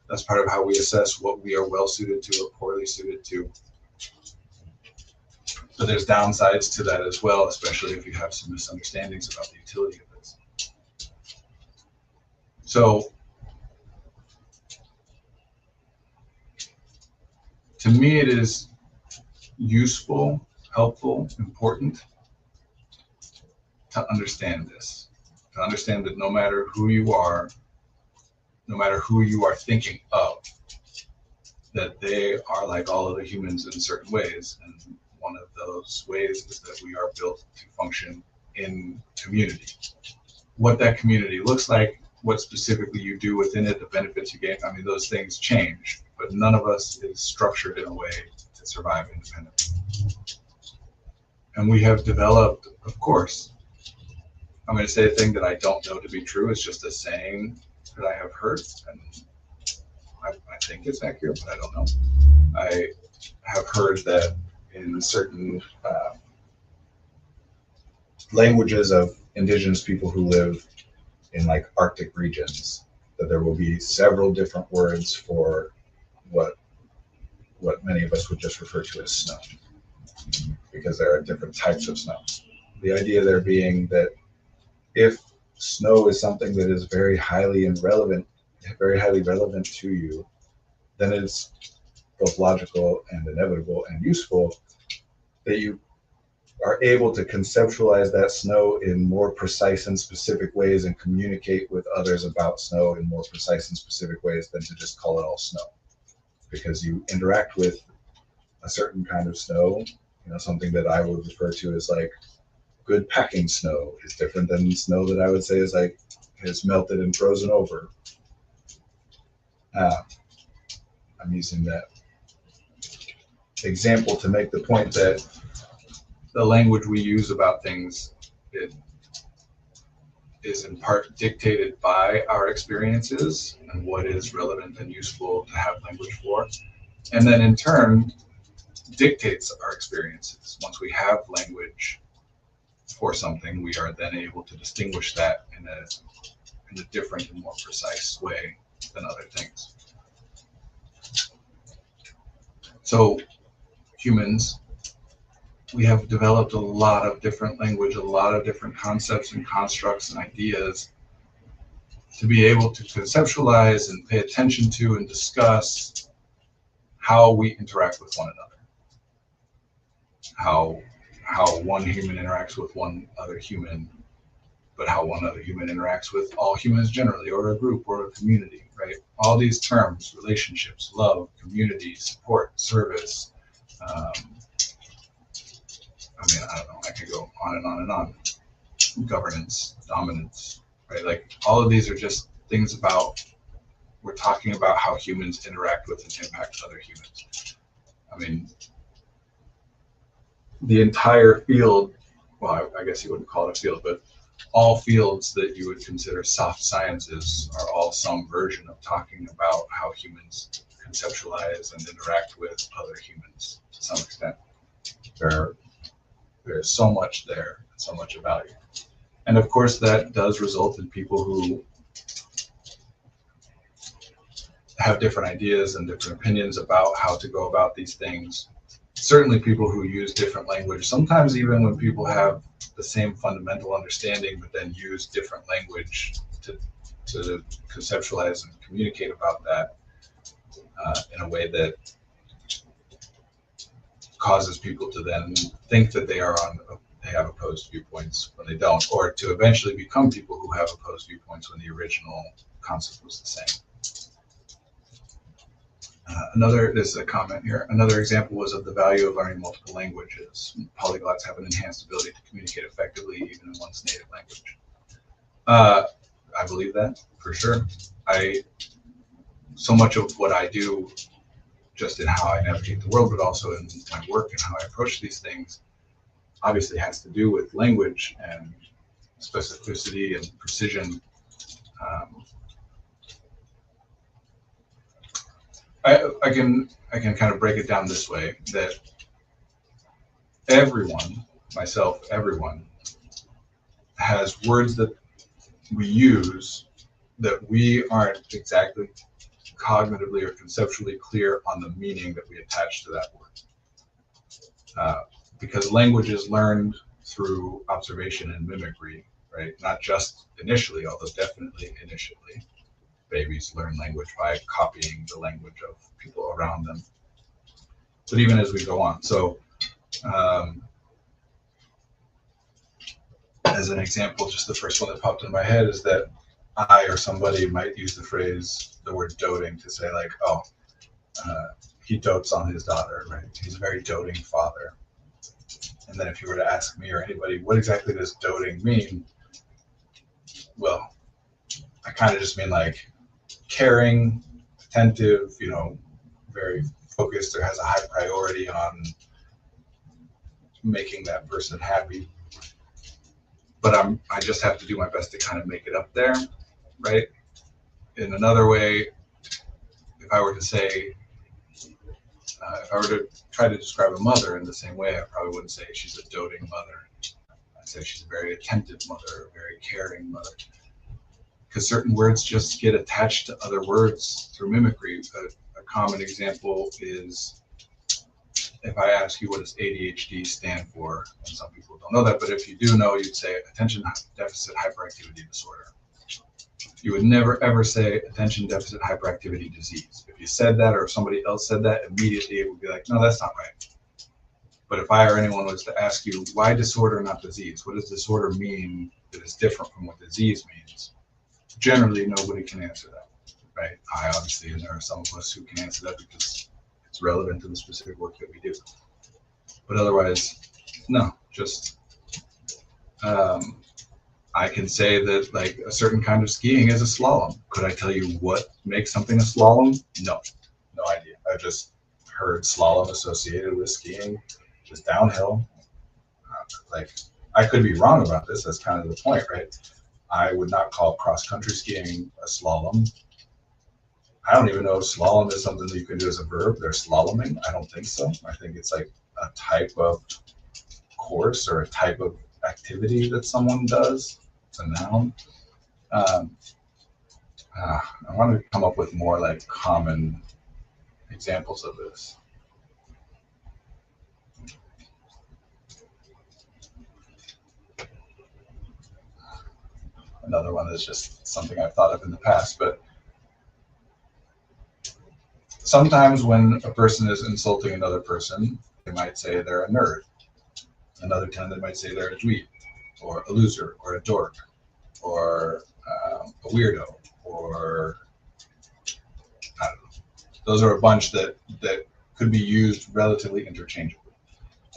That's part of how we assess what we are well suited to or poorly suited to. So there's downsides to that as well, especially if you have some misunderstandings about the utility of this. So to me, it is useful, helpful, important to understand this, to understand that no matter who you are thinking of, that they are like all other humans in certain ways. And one of those ways is that we are built to function in community. What that community looks like, what specifically you do within it, the benefits you get, I mean, those things change, but none of us is structured in a way to survive independently. And we have developed, of course, I'm going to say a thing that I don't know to be true. It's just a saying that I have heard, and I think it's accurate, but I don't know. I have heard that in certain languages of indigenous people who live in like Arctic regions, that there will be several different words for what many of us would just refer to as snow, because there are different types of snow. The idea there being that if snow is something that is very highly relevant to you, then it's both logical and inevitable and useful that you are able to conceptualize that snow in more precise and specific ways and communicate with others about snow in more precise and specific ways than to just call it all snow. Because you interact with a certain kind of snow, something that I would refer to as like good packing snow is different than snow that I would say is like has melted and frozen over. I'm using that example to make the point that the language we use about things, it is in part dictated by our experiences and what is relevant and useful to have language for, and then in turn dictates our experiences. Once we have language for something, we are then able to distinguish that in a different and more precise way than other things. So humans, we have developed a lot of different language, a lot of different concepts and constructs and ideas to be able to conceptualize and pay attention to and discuss how we interact with one another, how one human interacts with one other human, but how one other human interacts with all humans generally, or a group or a community, right? All these terms, relationships, love, community, support, service, I don't know, I could go on and on and on. Governance, dominance, right? Like all of these are just things about, we're talking about how humans interact with and impact other humans. I mean, the entire field, well, I guess you wouldn't call it a field, but all fields that you would consider soft sciences are all some version of talking about how humans conceptualize and interact with other humans to some extent. There's so much there, so much of value. And of course, that does result in people who have different ideas and different opinions about how to go about these things. Certainly people who use different language, sometimes even when people have the same fundamental understanding, but then use different language to conceptualize and communicate about that in a way that causes people to then think that they have opposed viewpoints when they don't, or to eventually become people who have opposed viewpoints when the original concept was the same. There's a comment here. Another example was of the value of learning multiple languages. Polyglots have an enhanced ability to communicate effectively even in one's native language. I believe that for sure. So much of what I do, just in how I navigate the world, but also in my work and how I approach these things, obviously has to do with language and specificity and precision. I can kind of break it down this way, that everyone, myself, everyone, has words that we use that we aren't exactly cognitively or conceptually clear on the meaning that we attach to that word. Because language is learned through observation and mimicry, right? Not just initially, although definitely initially. Babies learn language by copying the language of people around them. But even as we go on, so as an example, just the first one that popped in my head is that I or somebody might use the word doting to say like, oh, he dotes on his daughter, right? He's a very doting father. And then if you were to ask me or anybody, what exactly does doting mean? Well, I kind of just mean like caring, attentive, very focused or has a high priority on making that person happy. But I just have to do my best to kind of make it up there, right? In another way, if I were to say, if I were to try to describe a mother in the same way, I probably wouldn't say she's a doting mother. I'd say she's a very attentive mother, a very caring mother. Because certain words just get attached to other words through mimicry. A common example is if I ask you what does ADHD stand for, and some people don't know that, but if you do know, you'd say attention deficit hyperactivity disorder. You would never ever say attention deficit hyperactivity disease. If you said that or if somebody else said that, immediately it would be like, no, that's not right. But if I or anyone was to ask you, why disorder, not disease? What does disorder mean that is different from what disease means? Generally, nobody can answer that, right? I obviously, and there are some of us who can answer that because it's relevant to the specific work that we do. But otherwise, no, just I can say that like a certain kind of skiing is a slalom. Could I tell you what makes something a slalom? No, no idea. I've just heard slalom associated with skiing, just downhill. Like I could be wrong about this. That's kind of the point, right? I would not call cross country skiing a slalom. I don't even know if slalom is something that you can do as a verb. They're slaloming. I don't think so. I think it's like a type of course or a type of activity that someone does. It's a noun. I want to come up with more like common examples of this. Another one is just something I've thought of in the past, but sometimes when a person is insulting another person, they might say they're a nerd. Another time they might say they're a dweeb, or a loser, or a dork, or a weirdo, or I don't know. Those are a bunch that could be used relatively interchangeably.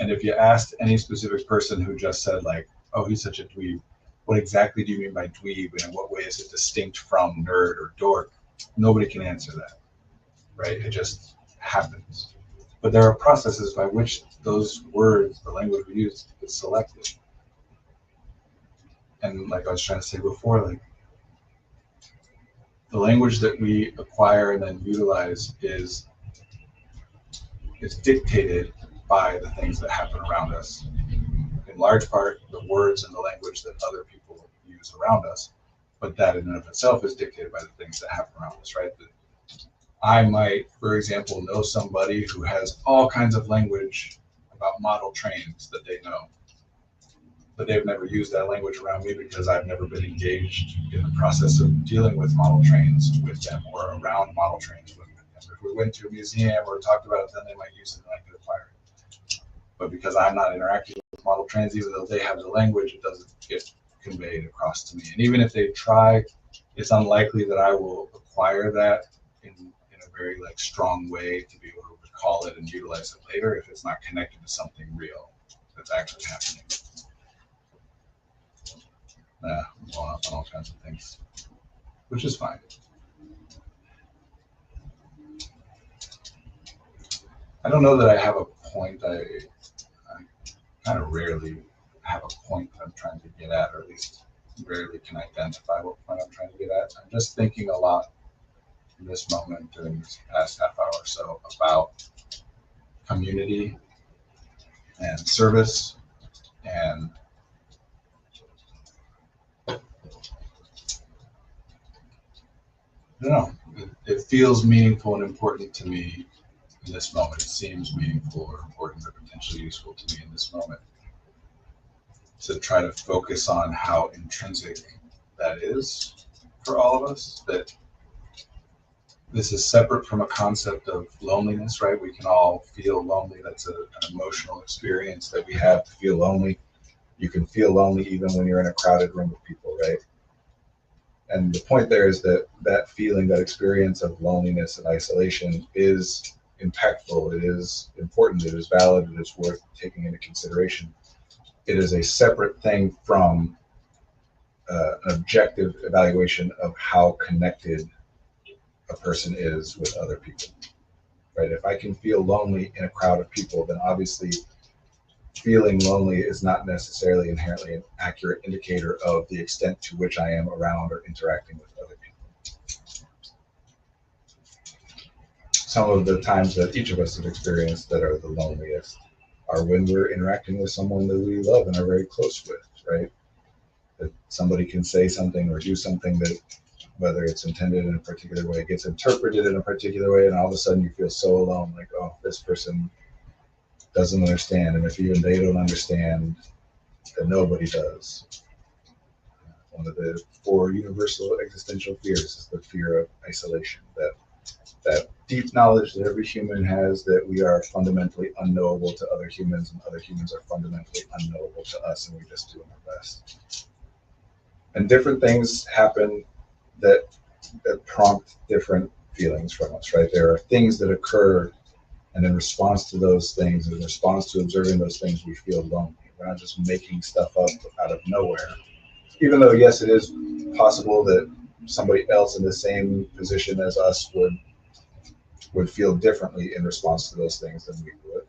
And if you asked any specific person who just said like, "Oh, he's such a dweeb," what exactly do you mean by dweeb, and in what way is it distinct from nerd or dork? Nobody can answer that, right? It just happens. But there are processes by which those words, the language we use, is selected. And like I was trying to say before, like the language that we acquire and then utilize is dictated by the things that happen around us. In large part, the words and the language that other people use around us, but that in and of itself is dictated by the things that happen around us, right? I might, for example, know somebody who has all kinds of language about model trains that they know, but they've never used that language around me because I've never been engaged in the process of dealing with model trains with them or around model trains with them. If we went to a museum or talked about it, then they might use it and I could acquire it. But because I'm not interacting with model trains, even though they have the language, it doesn't get conveyed across to me. And even if they try, it's unlikely that I will acquire that in a very like strong way to be able to recall it and utilize it later if it's not connected to something real that's actually happening. I'm going off on all kinds of things, which is fine. I don't know that I have a point. I kind of rarely have a point I'm trying to get at, or at least rarely can identify what point I'm trying to get at. I'm just thinking a lot in this moment during this past half hour or so about community and service and I don't know, it feels meaningful and important to me in this moment. It seems meaningful or important or potentially useful to me in this moment to try to focus on how intrinsic that is for all of us, that this is separate from a concept of loneliness, right? We can all feel lonely. That's an emotional experience that we have to feel lonely. You can feel lonely even when you're in a crowded room of people, right? And the point there is that that feeling, that experience of loneliness and isolation is impactful. It is important. It is valid. It is worth taking into consideration. It is a separate thing from an objective evaluation of how connected a person is with other people, right? If I can feel lonely in a crowd of people, then obviously feeling lonely is not necessarily inherently an accurate indicator of the extent to which I am around or interacting with other people. Some of the times that each of us have experienced that are the loneliest are when we're interacting with someone that we love and are very close with, right? That somebody can say something or do something that, whether it's intended in a particular way, gets interpreted in a particular way, and all of a sudden you feel so alone, like, oh, this person doesn't understand. And if even they don't understand, then nobody does. One of the four universal existential fears is the fear of isolation, that deep knowledge that every human has that we are fundamentally unknowable to other humans and other humans are fundamentally unknowable to us, and we just do our best. And different things happen that prompt different feelings from us, right? There are things that occur, and in response to those things, in response to observing those things, we feel lonely. We're not just making stuff up out of nowhere. Even though, yes, it is possible that somebody else in the same position as us would feel differently in response to those things than we would.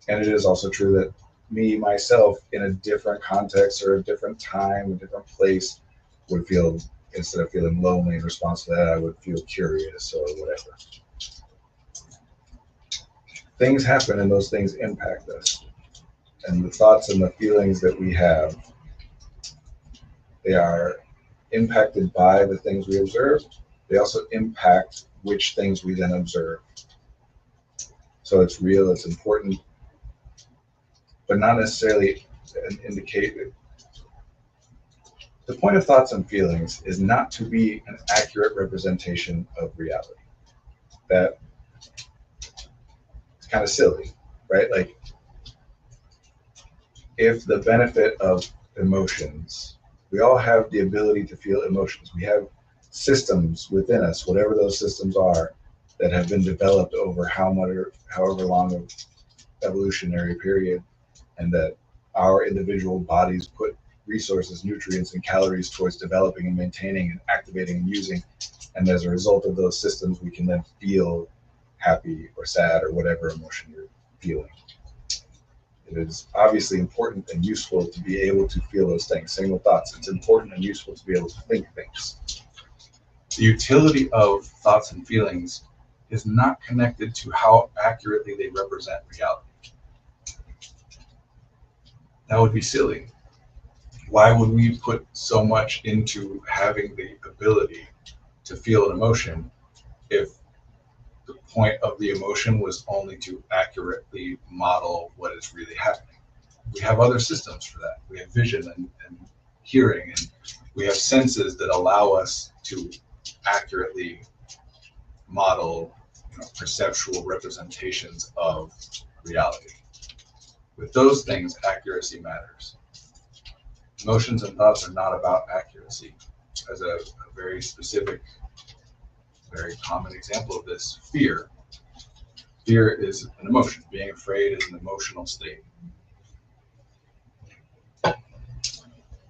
And it is also true that me, myself, in a different context or a different time, a different place, would feel, instead of feeling lonely in response to that, I would feel curious or whatever. Things happen and those things impact us. And the thoughts and the feelings that we have, they are impacted by the things we observe. They also impact which things we then observe. So it's real, it's important, but not necessarily an indicator. The point of thoughts and feelings is not to be an accurate representation of reality. That it's kind of silly, right? Like, if the benefit of emotions, we all have the ability to feel emotions. We have systems within us, whatever those systems are, that have been developed over however long of evolutionary period, and that our individual bodies put resources, nutrients, and calories towards developing and maintaining and activating and using. And as a result of those systems, we can then feel happy or sad or whatever emotion you're feeling. It is obviously important and useful to be able to feel those things. Same with thoughts. It's important and useful to be able to think things. The utility of thoughts and feelings is not connected to how accurately they represent reality. That would be silly. Why would we put so much into having the ability to feel an emotion if the point of the emotion was only to accurately model what is really happening? We have other systems for that. We have vision and hearing, and we have senses that allow us to accurately model, perceptual representations of reality. With those things, accuracy matters. Emotions and thoughts are not about accuracy. As a very specific, very common example of this, fear. Fear is an emotion. Being afraid is an emotional state. And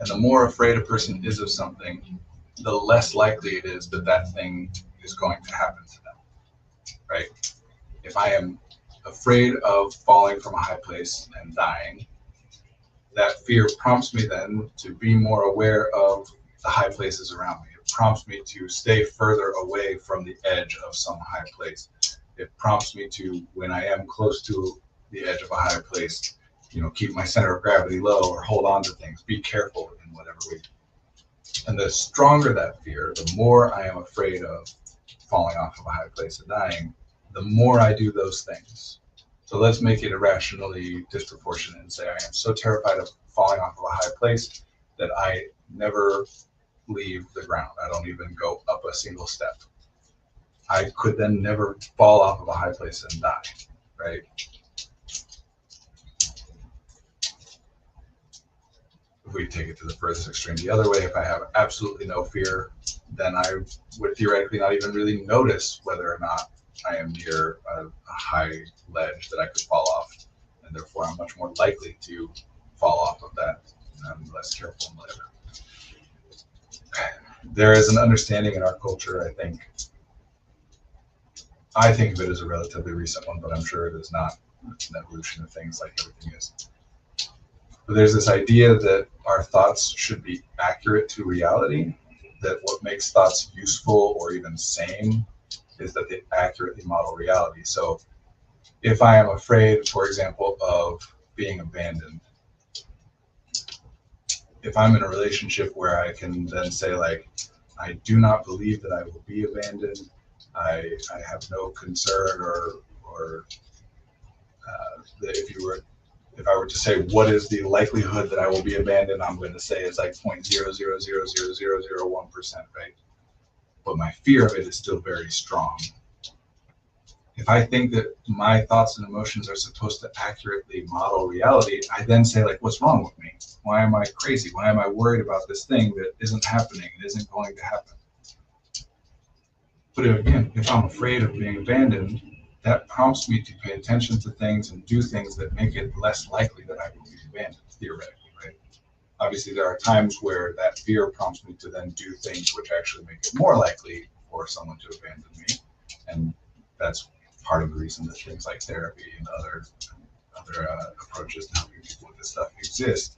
the more afraid a person is of something, the less likely it is that that thing is going to happen to them, right? If I am afraid of falling from a high place and dying, that fear prompts me then to be more aware of the high places around me. It prompts me to stay further away from the edge of some high place. It prompts me to, when I am close to the edge of a high place, keep my center of gravity low or hold on to things, be careful in whatever we do. And the stronger that fear, the more I am afraid of falling off of a high place and dying, the more I do those things. So let's make it irrationally disproportionate and say I am so terrified of falling off of a high place that I never leave the ground. I don't even go up a single step. I could then never fall off of a high place and die, right? If we take it to the furthest extreme the other way, if I have absolutely no fear, then I would theoretically not even really notice whether or not I am near a high ledge that I could fall off, and therefore I'm much more likely to fall off of that. I'm less careful and whatever. There is an understanding in our culture, I think of it as a relatively recent one, but I'm sure it is not. It's an evolution of things like everything is. But there's this idea that our thoughts should be accurate to reality, that what makes thoughts useful or even sane is that they accurately model reality. So if I am afraid, for example, of being abandoned, if I'm in a relationship where I can then say, like, I do not believe that I will be abandoned, I have no concern or that if I were to say what is the likelihood that I will be abandoned, I'm going to say it's like 0.0000001%, right? But my fear of it is still very strong. If I think that my thoughts and emotions are supposed to accurately model reality, I then say, like, what's wrong with me? Why am I crazy? Why am I worried about this thing that isn't happening and isn't going to happen? But again, if I'm afraid of being abandoned, that prompts me to pay attention to things and do things that make it less likely that I will be abandoned, theoretically, right? Obviously, there are times where that fear prompts me to then do things which actually make it more likely for someone to abandon me. And that's part of the reason that things like therapy and other approaches to helping people with this stuff exist,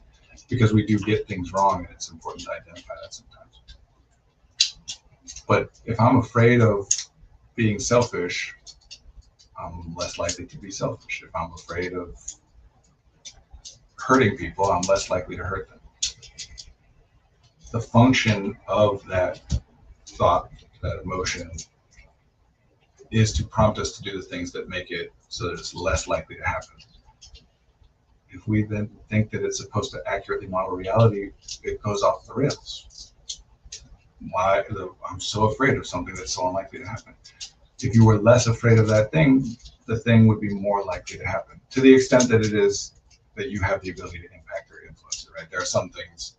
because we do get things wrong and it's important to identify that sometimes. But if I'm afraid of being selfish, I'm less likely to be selfish. If I'm afraid of hurting people, I'm less likely to hurt them. The function of that thought, that emotion, is to prompt us to do the things that make it so that it's less likely to happen. If we then think that it's supposed to accurately model reality, it goes off the rails. I'm so afraid of something that's so unlikely to happen. If you were less afraid of that thing, the thing would be more likely to happen, to the extent that it is that you have the ability to impact or influence it, right? There are some things,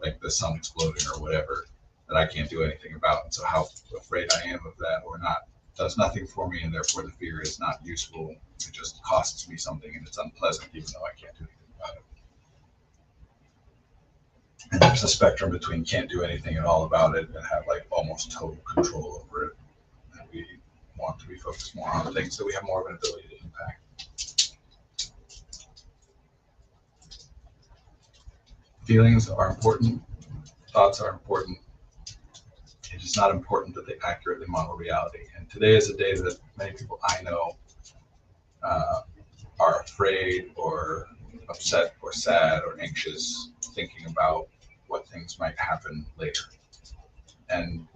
like the sun exploding or whatever, that I can't do anything about. And so how afraid I am of that or not does nothing for me, and therefore the fear is not useful. It just costs me something and it's unpleasant, even though I can't do anything about it. And there's a spectrum between can't do anything at all about it and have like almost total control over it. And we want to be focused more on things that we have more of an ability to impact. Feelings are important. Thoughts are important. It is not important that they accurately model reality. And today is a day that many people I know are afraid or upset or sad or anxious, thinking about what things might happen later. And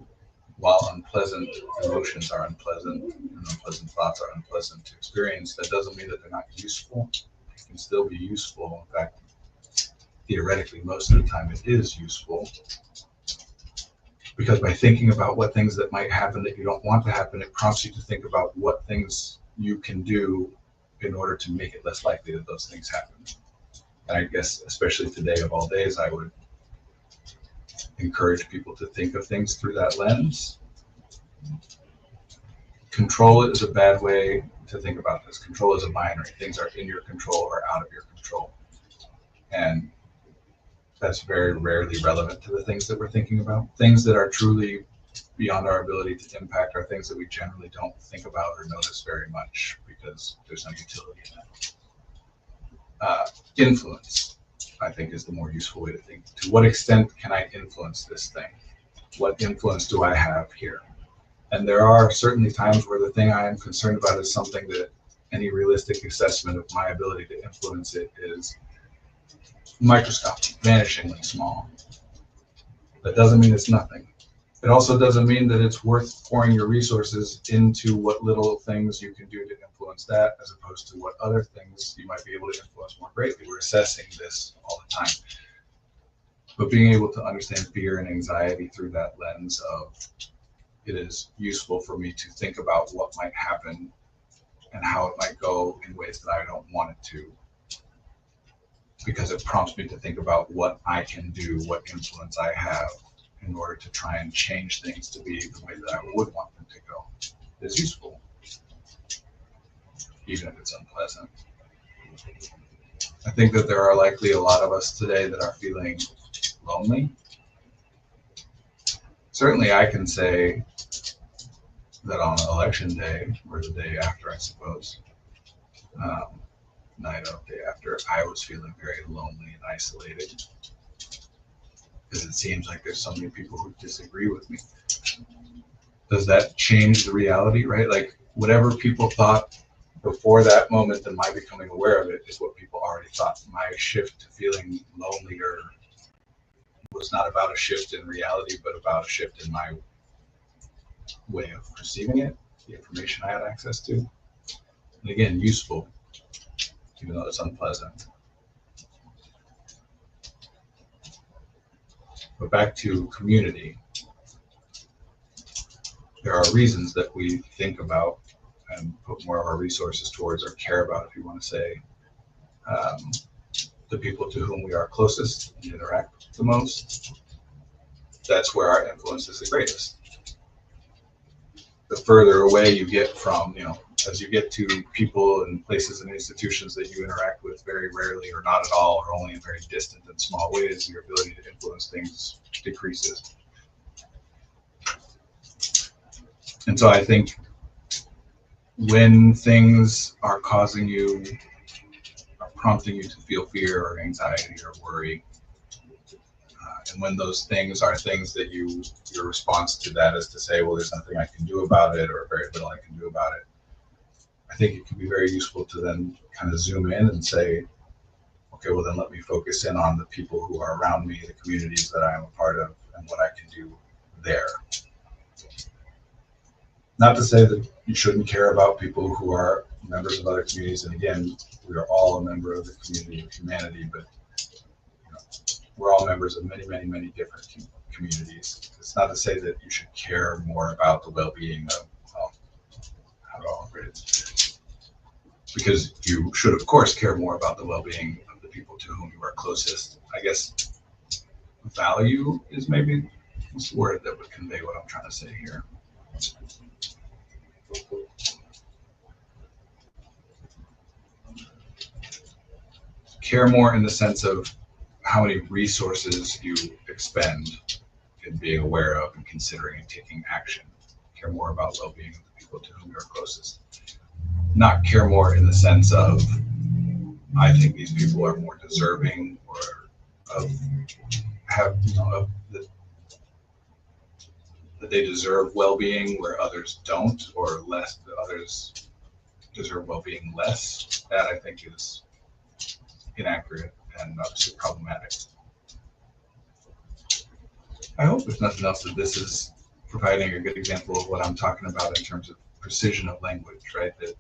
while unpleasant emotions are unpleasant and unpleasant thoughts are unpleasant to experience, that doesn't mean that they're not useful. It can still be useful. In fact, theoretically, most of the time it is useful. Because by thinking about what things that might happen that you don't want to happen, it prompts you to think about what things you can do in order to make it less likely that those things happen. And I guess, especially today of all days, I would encourage people to think of things through that lens. Control is a bad way to think about this. Control is a binary. Things are in your control or out of your control. And that's very rarely relevant to the things that we're thinking about. Things that are truly beyond our ability to impact are things that we generally don't think about or notice very much because there's no utility in that. Influence, I think, is the more useful way to think. To what extent can I influence this thing? what influence do I have here? And there are certainly times where the thing I am concerned about is something that any realistic assessment of my ability to influence it is microscopic, vanishingly small. That doesn't mean it's nothing. It also doesn't mean that it's worth pouring your resources into what little things you can do to influence that, as opposed to what other things you might be able to influence more greatly. We're assessing this all the time. But being able to understand fear and anxiety through that lens of it is useful for me to think about what might happen and how it might go in ways that I don't want it to, because it prompts me to think about what I can do, what influence I have in order to try and change things to be the way that I would want them to go, is useful, even if it's unpleasant. I think that there are likely a lot of us today that are feeling lonely. Certainly I can say that on election day, or the day after, I suppose, night of, day after, I was feeling very lonely and isolated, because it seems like there's so many people who disagree with me. Does that change the reality, right? Like, whatever people thought before that moment and my becoming aware of it is what people already thought. My shift to feeling lonelier was not about a shift in reality, but about a shift in my way of perceiving it, the information I had access to. And again, useful, even though it's unpleasant. But back to community. There are reasons that we think about and put more of our resources towards, or care about, if you want to say, the people to whom we are closest and interact the most. That's where our influence is the greatest. The further away you get from, as you get to people and places and institutions that you interact with very rarely or not at all, or only in very distant and small ways, your ability to influence things decreases. And so I think when things are causing you, are prompting you to feel fear or anxiety or worry, and when those things are things that your response to that is to say, well, there's nothing I can do about it, or very little I can do about it, I think it can be very useful to then kind of zoom in and say, okay, well then let me focus in on the people who are around me, the communities that I am a part of, and what I can do there. Not to say that you shouldn't care about people who are members of other communities, and again, we are all a member of the community of humanity, but we're all members of many, many, many different communities. It's not to say that you should care more about the well-being of, how do I phrase it? Because you should, of course, care more about the well-being of the people to whom you are closest. I guess value is maybe the word that would convey what I'm trying to say here. Care more in the sense of how many resources you expend in being aware of and considering and taking action. Care more about well-being of the people to whom you're closest. Not care more in the sense of, I think these people are more deserving, or of that they deserve well-being where others don't, or less, that others deserve well-being less. That I think is inaccurate and obviously problematic. I hope, if nothing else, that this is providing a good example of what I'm talking about in terms of precision of language, right? That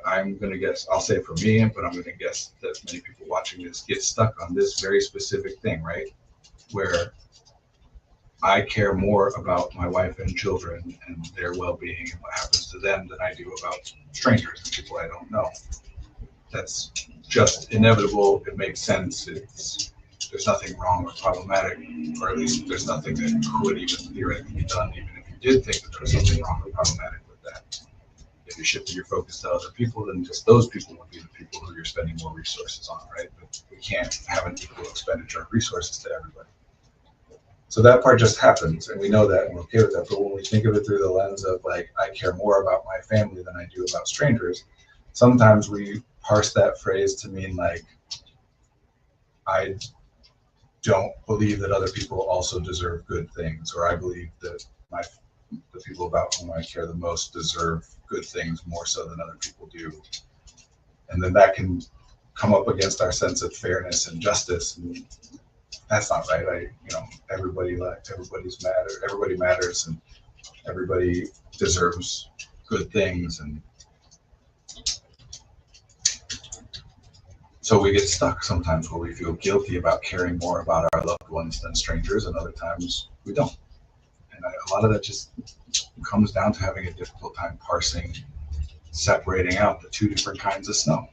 I'm going to guess, I'll say for me, but I'm going to guess that many people watching this get stuck on this very specific thing, right? Where I care more about my wife and children and their well-being and what happens to them than I do about strangers and people I don't know. That's just inevitable. It makes sense. There's nothing wrong or problematic, or at least there's nothing that could even theoretically be done, even if you did think that there was something wrong or problematic with that. If you shifted your focus to other people, then just those people would be the people who you're spending more resources on, right? But we can't have an equal expenditure of resources to everybody. So that part just happens, and we know that, and we're okay with that. But when we think of it through the lens of, like, I care more about my family than I do about strangers, sometimes we parse that phrase to mean, like, I don't believe that other people also deserve good things, or I believe that the people about whom I care the most deserve good things more so than other people do. And then that can come up against our sense of fairness and justice, and that's not right. Everybody matters, and everybody deserves good things, and so we get stuck sometimes where we feel guilty about caring more about our loved ones than strangers, and other times we don't. And a lot of that just comes down to having a difficult time parsing, separating out the two different kinds of snow.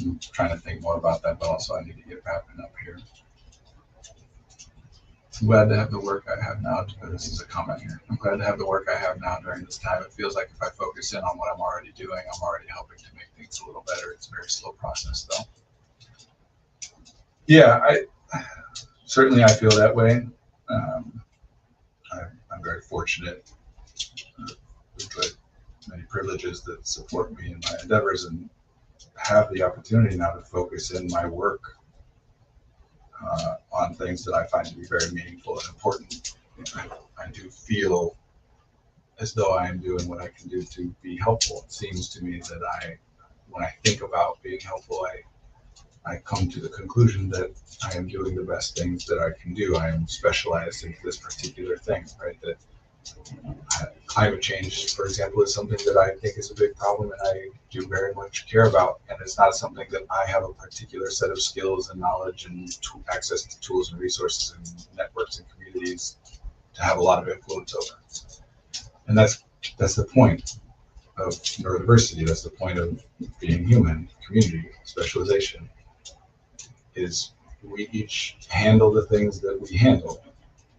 I'm trying to think more about that, but also I need to get wrapping up here. I'm glad to have the work I have now. This is a comment here. I'm glad to have the work I have now during this time. It feels like if I focus in on what I'm already doing, I'm already helping to make things a little better. It's a very slow process, though. Yeah, certainly I feel that way. I'm very fortunate with many privileges that support me in my endeavors, and have the opportunity now to focus in my work on things that I find to be very meaningful and important. I do feel as though I am doing what I can do to be helpful. It seems to me that when I think about being helpful, I come to the conclusion that I am doing the best things that I can do. I am specialized into this particular thing, right? That climate change, for example, is something that I think is a big problem, and I do very much care about. And it's not something that I have a particular set of skills and knowledge and access to tools and resources and networks and communities to have a lot of influence over. And that's the point of neurodiversity. That's the point of being human. Community specialization is we each handle the things that we handle,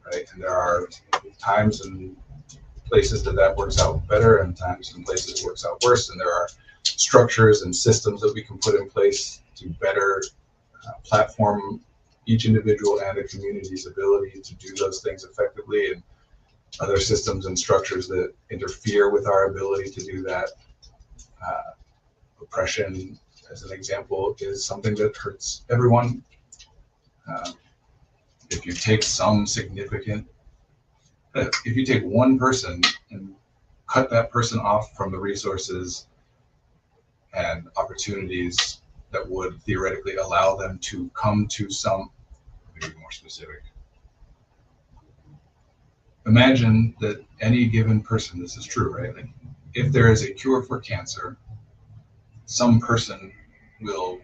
right? And there are times and places that works out better, and times and places it works out worse. And there are structures and systems that we can put in place to better platform each individual and a community's ability to do those things effectively, and other systems and structures that interfere with our ability to do that. Oppression, as an example, is something that hurts everyone. If you take if you take one person and cut that person off from the resources and opportunities that would theoretically allow them to come to maybe more specific. Imagine that any given person, this is true, right? Like, if there is a cure for cancer, some person will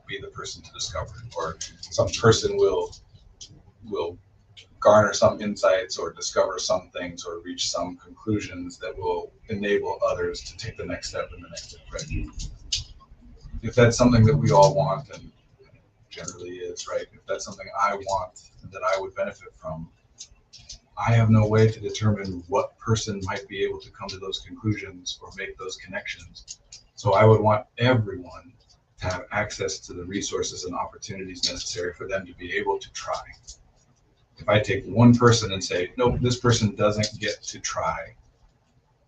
be the person to discover it, or some person will garner some insights or discover some things or reach some conclusions that will enable others to take the next step and the next step, right? If that's something that we all want, and generally is, right? If that's something I want and that I would benefit from, I have no way to determine what person might be able to come to those conclusions or make those connections. So I would want everyone to have access to the resources and opportunities necessary for them to be able to try. If I take one person and say, nope, this person doesn't get to try,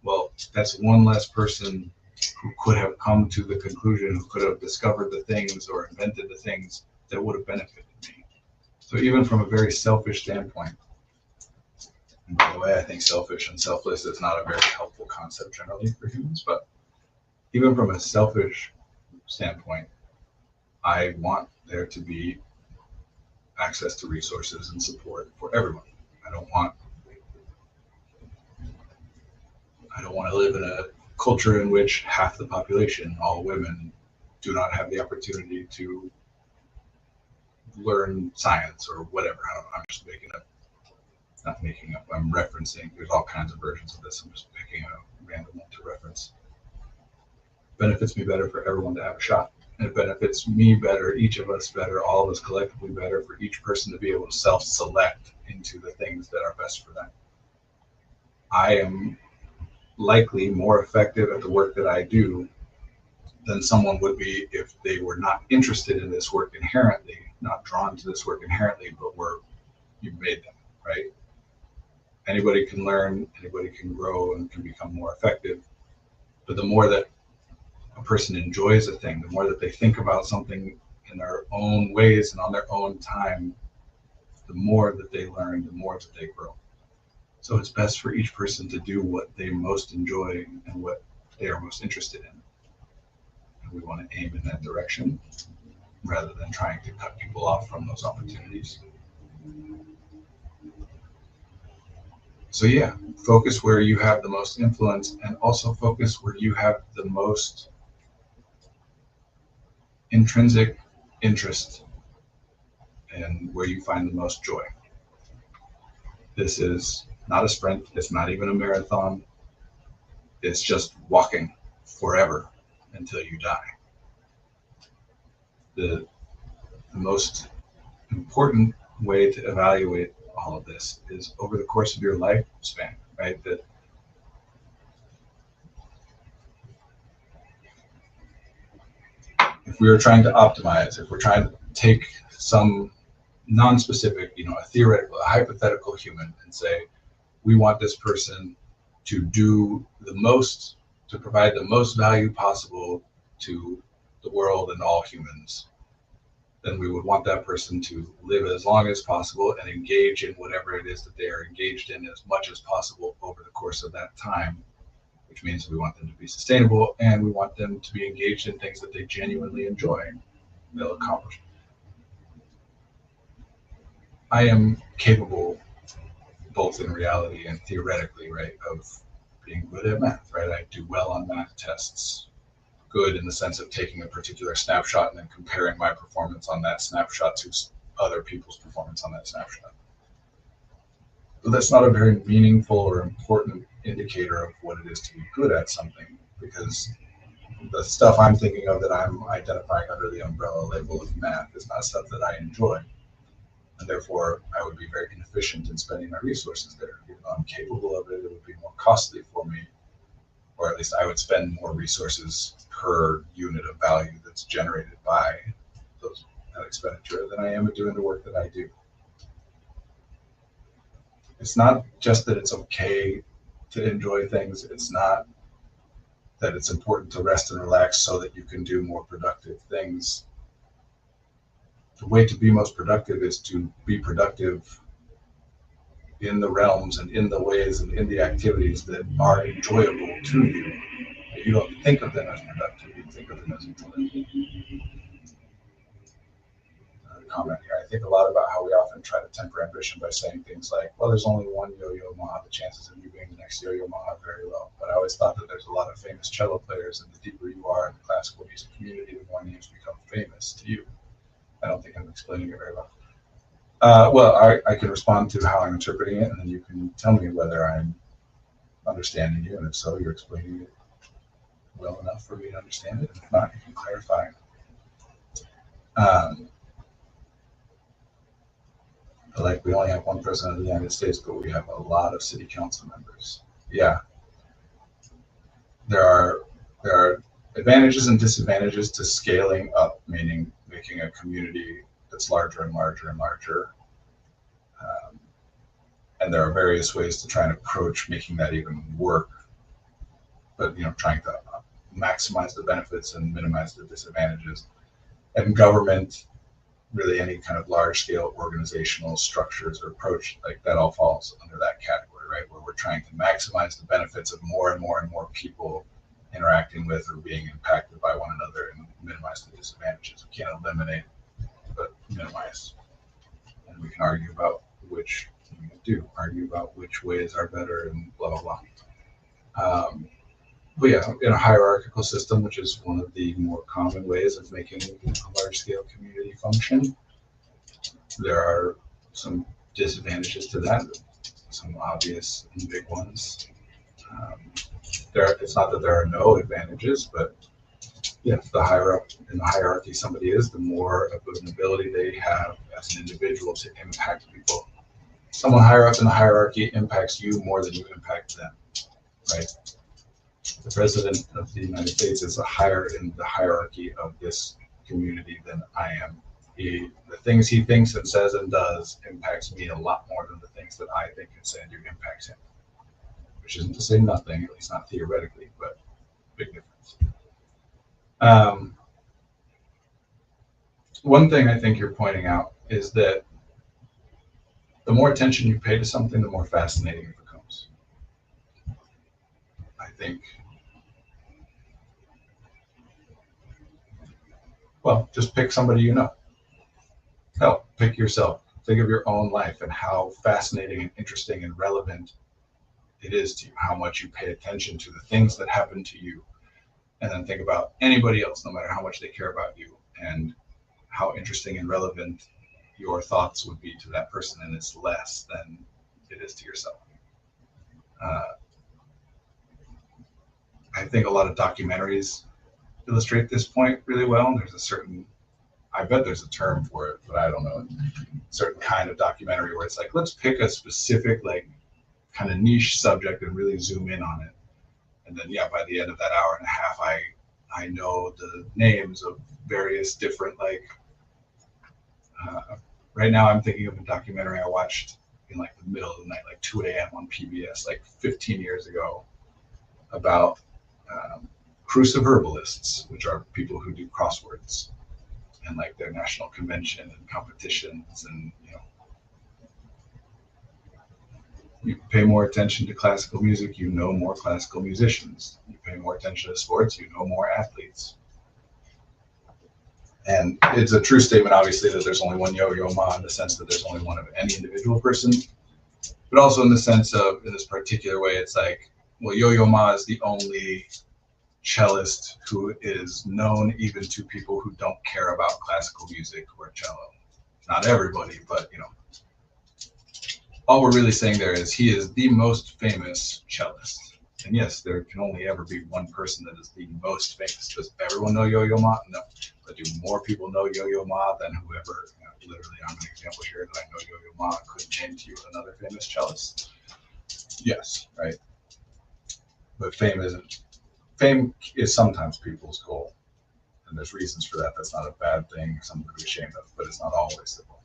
well, that's one less person who could have come to the conclusion, who could have discovered the things or invented the things that would have benefited me. So even from a very selfish standpoint, and by the way, I think selfish and selfless is not a very helpful concept generally for humans, but even from a selfish standpoint, I want there to be access to resources and support for everyone. I don't want to live in a culture in which half the population, all women, do not have the opportunity to learn science or whatever. I'm just I'm referencing, there's all kinds of versions of this. I'm just picking a random one to reference. Benefits me better for everyone to have a shot. And it benefits me better, each of us better, all of us collectively better, for each person to be able to self-select into the things that are best for them. I am likely more effective at the work that I do than someone would be if they were not interested in this work inherently, not drawn to this work inherently, but you've made them, right? Anybody can learn, anybody can grow and can become more effective. But the more that a person enjoys a thing, the more that they think about something in their own ways and on their own time, the more that they learn, the more that they grow. So it's best for each person to do what they most enjoy and what they are most interested in. And we want to aim in that direction rather than trying to cut people off from those opportunities. So yeah, focus where you have the most influence, and also focus where you have the most intrinsic interest and where you find the most joy. This is not a sprint. It's not even a marathon. It's just walking forever until you die. The most important way to evaluate all of this is over the course of your lifespan, right? That if we are trying to optimize, if we're trying to take some non-specific, a theoretical, a hypothetical human and say, we want this person to do the most, to provide the most value possible to the world and all humans, then we would want that person to live as long as possible and engage in whatever it is that they are engaged in as much as possible over the course of that time, which means we want them to be sustainable and we want them to be engaged in things that they genuinely enjoy and they'll accomplish. I am capable, both in reality and theoretically, right, of being good at math, right? I do well on math tests. Good in the sense of taking a particular snapshot and then comparing my performance on that snapshot to other people's performance on that snapshot. But that's not a very meaningful or important indicator of what it is to be good at something, because the stuff I'm thinking of that I'm identifying under the umbrella label of math is not stuff that I enjoy. And therefore, I would be very inefficient in spending my resources there. Even though I'm capable of it, it would be more costly for me, or at least I would spend more resources per unit of value that's generated by that expenditure than I am at doing the work that I do. It's not just that it's okay to enjoy things. It's not that it's important to rest and relax so that you can do more productive things. The way to be most productive is to be productive in the realms and in the ways and in the activities that are enjoyable to you. You don't think of them as productive, you think of them as enjoyable. Comment here. I think a lot about how we often try to temper ambition by saying things like, well, there's only one Yo-Yo Ma, the chances of you being the next Yo-Yo Ma are very low. But I always thought that there's a lot of famous cello players, and the deeper you are in the classical music community, the more names become famous to you. I don't think I'm explaining it very well. I can respond to how I'm interpreting it, and then you can tell me whether I'm understanding you, and if so, you're explaining it well enough for me to understand it. If not, you can clarify. Like, we only have one president of the United States, but we have a lot of city council members. Yeah, there are advantages and disadvantages to scaling up, meaning making a community that's larger and larger and larger. And there are various ways to try and approach making that even work, but trying to maximize the benefits and minimize the disadvantages. And government, really any kind of large scale organizational structures or approach, like that all falls under that category, right? Where we're trying to maximize the benefits of more and more and more people interacting with or being impacted by one another and minimize the disadvantages. We can't eliminate, but minimize. And we can argue about which ways are better and blah, blah, blah. But yeah, in a hierarchical system, which is one of the more common ways of making a large-scale community function, there are some disadvantages to that, some obvious and big ones. It's not that there are no advantages, but the higher up in the hierarchy somebody is, the more of an ability they have as an individual to impact people. Someone higher up in the hierarchy impacts you more than you impact them, right? The president of the United States is higher in the hierarchy of this community than I am. The things he thinks and says and does impacts me a lot more than the things that I think and say and do impacts him. Which isn't to say nothing, at least not theoretically, but big difference. One thing I think you're pointing out is that the more attention you pay to something, the more fascinating it becomes. I think, well, just pick somebody you know. Hell, pick yourself. Think of your own life and how fascinating and interesting and relevant it is to you, how much you pay attention to the things that happen to you. And then think about anybody else, no matter how much they care about you, and how interesting and relevant your thoughts would be to that person, and it's less than it is to yourself. I think a lot of documentaries illustrate this point really well. I bet there's a term for it, but I don't know, certain kind of documentary where it's like, let's pick a specific, like, kind of niche subject and really zoom in on it. And then, yeah, by the end of that hour and a half, I know the names of various different, like, right now I'm thinking of a documentary I watched in like the middle of the night, like 2 a.m. on PBS, like 15 years ago, about cruciverbalists, which are people who do crosswords, and like their national convention and competitions. And you pay more attention to classical music, you know more classical musicians. You pay more attention to sports, you know more athletes. And it's a true statement, obviously, that there's only one Yo-Yo Ma, in the sense that there's only one of any individual person, but also in the sense of, in this particular way, it's like, well, Yo-Yo Ma is the only cellist who is known even to people who don't care about classical music or cello. Not everybody, but all we're really saying there is he is the most famous cellist. And yes, there can only ever be one person that is the most famous. Does everyone know Yo-Yo Ma? No. But do more people know Yo-Yo Ma than whoever? Literally, I'm an example here that I know Yo-Yo Ma. Couldn't name to you another famous cellist. Yes, right. But fame is sometimes people's goal, and there's reasons for that. That's not a bad thing, something to be ashamed of, but it's not always the goal.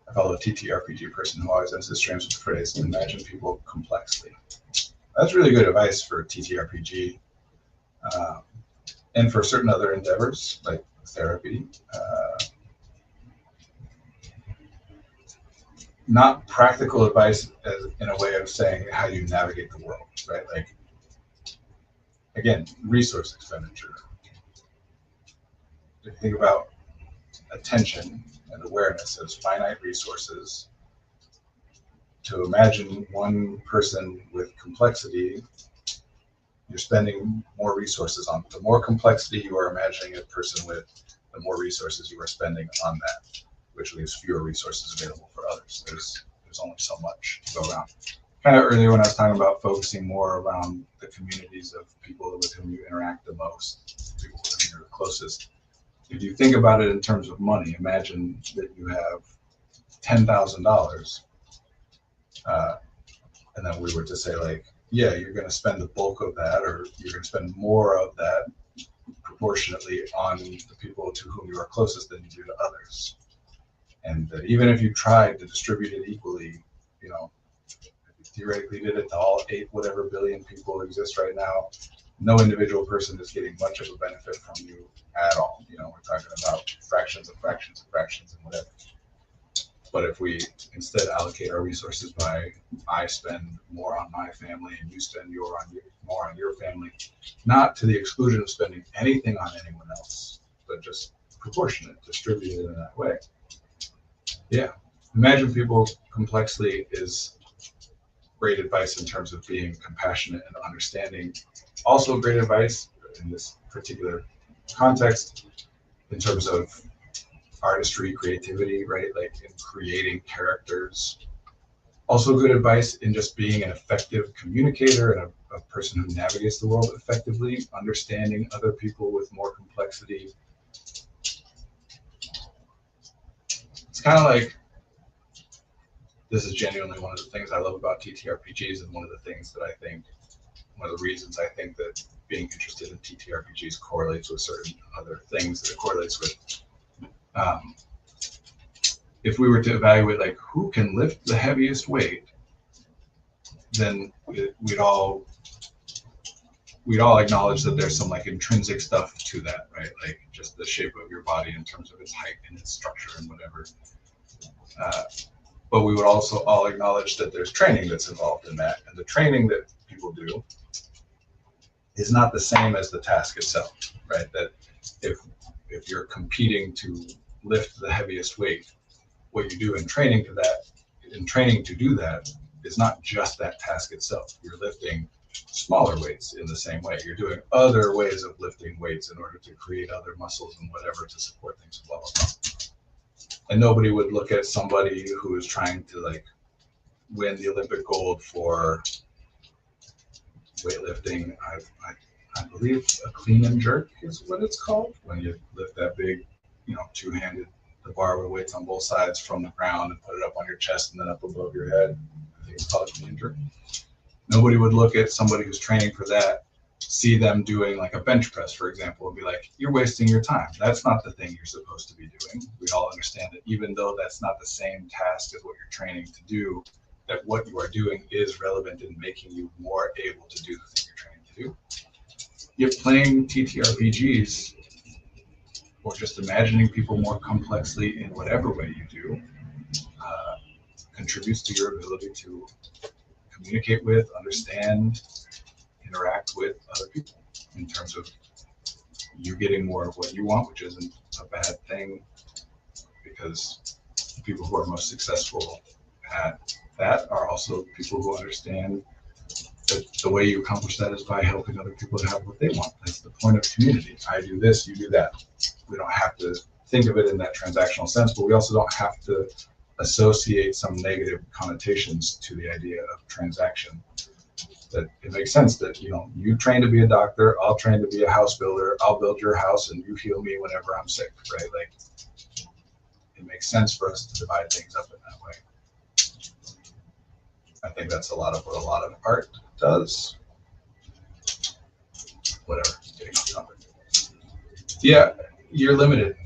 I follow a TTRPG person who always ends his streams with the phrase, imagine people complexly. That's really good advice for TTRPG, and for certain other endeavors like therapy. Not practical advice in a way of saying how you navigate the world, right? Like, again, resource expenditure. If you think about attention and awareness as finite resources, to imagine one person with complexity, you're spending more resources on. The more complexity you are imagining a person with, the more resources you are spending on that, which leaves fewer resources available for others. There's only so much to go around. Kind of earlier when I was talking about focusing more around the communities of people with whom you interact the most, people with whom you're the closest. If you think about it in terms of money, imagine that you have $10,000, and then we were to say, like, yeah, you're going to spend the bulk of that, or you're going to spend more of that proportionately on the people to whom you are closest than you do to others. And that even if you tried to distribute it equally, if you theoretically did it to all 8 whatever billion people who exist right now, no individual person is getting much of a benefit from you at all. We're talking about fractions of fractions of fractions and whatever. But if we instead allocate our resources by, I spend more on my family and you spend more on your family, not to the exclusion of spending anything on anyone else, but just proportionate, distributed in that way. Yeah, imagine people complexly is great advice in terms of being compassionate and understanding. Also great advice in this particular context in terms of artistry, creativity, right? Like in creating characters. Also good advice in just being an effective communicator and a person who navigates the world effectively, understanding other people with more complexity. It's kind of like, this is genuinely one of the things I love about TTRPGs, and one of the reasons I think that being interested in TTRPGs correlates with certain other things that it correlates with. Um, if we were to evaluate like who can lift the heaviest weight, then we'd all acknowledge that there's some like intrinsic stuff to that, right? Like just the shape of your body in terms of its height and its structure and whatever. But we would also all acknowledge that there's training that's involved in that, and the training that people do is not the same as the task itself, right? That if you're competing to lift the heaviest weight, what you do in training to do that is not just that task itself. You're lifting smaller weights in the same way. You're doing other ways of lifting weights in order to create other muscles and whatever to support things, blah, blah, blah. And nobody would look at somebody who is trying to like win the Olympic gold for weightlifting. I believe a clean and jerk is what it's called, when you lift that big, two-handed, the bar with weights on both sides from the ground and put it up on your chest and then up above your head. I think it's called a clean and jerk. Nobody would look at somebody who's training for that, see them doing like a bench press, for example, and be like, you're wasting your time. That's not the thing you're supposed to be doing. We all understand that even though that's not the same task as what you're training to do, that what you are doing is relevant in making you more able to do the thing you're training to do. Yet playing TTRPGs or just imagining people more complexly in whatever way you do contributes to your ability to communicate with, understand, interact with other people in terms of you getting more of what you want, which isn't a bad thing, because the people who are most successful at that are also people who understand that the way you accomplish that is by helping other people to have what they want. That's the point of community. I do this, you do that. We don't have to think of it in that transactional sense, but we also don't have to associate some negative connotations to the idea of transaction. That it makes sense that you train to be a doctor, I'll train to be a house builder, I'll build your house and you heal me whenever I'm sick, right? Like it makes sense for us to divide things up in that way. I think that's a lot of what a lot of art does. Whatever, getting off topic. Yeah, you're limited.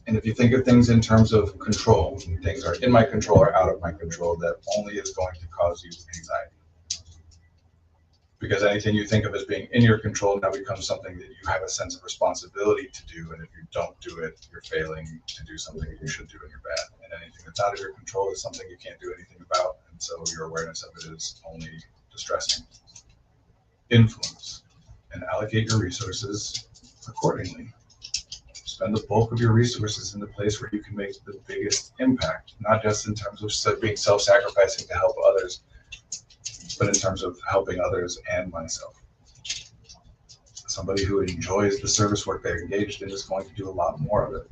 And if you think of things in terms of control, things are in my control or out of my control, that only is going to cause you anxiety. Because anything you think of as being in your control now becomes something that you have a sense of responsibility to do. And if you don't do it, you're failing to do something that you should do and you're bad. And anything that's out of your control is something you can't do anything about. And so your awareness of it is only distressing. Influence and allocate your resources accordingly. Spend the bulk of your resources in the place where you can make the biggest impact, not just in terms of being self-sacrificing to help others, but in terms of helping others and myself. Somebody who enjoys the service work they're engaged in is going to do a lot more of it.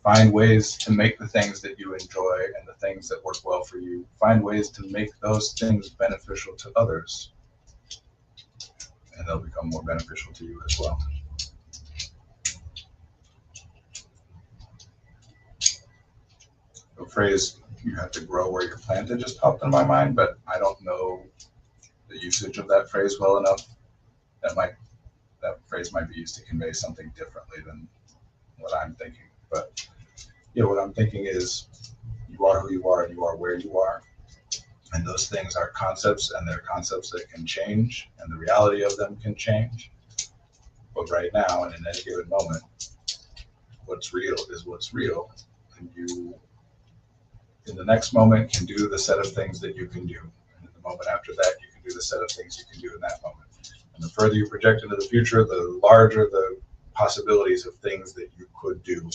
Find ways to make the things that you enjoy and the things that work well for you, find ways to make those things beneficial to others, and they'll become more beneficial to you as well. The phrase, you have to grow where you're planted, just popped in my mind, but I don't know the usage of that phrase well enough. That phrase might be used to convey something differently than what I'm thinking. But what I'm thinking is you are who you are and you are where you are. And those things are concepts, and they're concepts that can change, and the reality of them can change. But right now, and in any given moment, what's real is what's real. And you, in the next moment, can do the set of things that you can do. And in the moment after that, you can do the set of things you can do in that moment. And the further you project into the future, the larger the possibilities of things that you could do.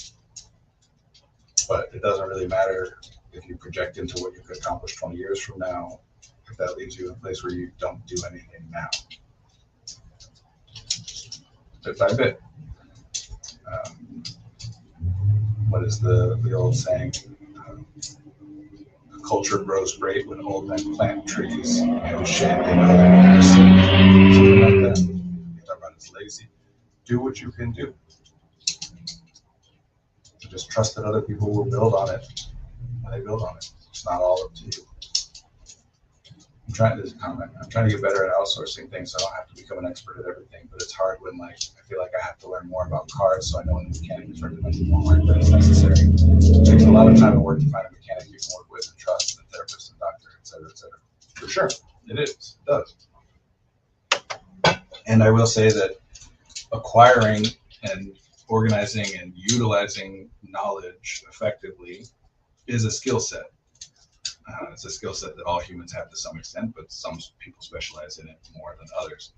But it doesn't really matter if you project into what you could accomplish 20 years from now, if that leaves you in a place where you don't do anything now. Bit by bit. What is the old saying? Culture grows great when old men plant trees and shade they know they're going to see. Something like that. You talk about it's lazy. Do what you can do. Just trust that other people will build on it when they build on it. It's not all up to you. I'm trying to get better at outsourcing things so I don't have to become an expert at everything. But it's hard when like I feel like I have to learn more about cars so I know when the mechanic is recommending more work that is necessary. It takes a lot of time and work to find a mechanic you can work with and trust, and therapist and doctor, et cetera, et cetera. For sure, it is. It does. And I will say that acquiring and organizing and utilizing knowledge effectively is a skill set. It's a skill set that all humans have to some extent, but some people specialize in it more than others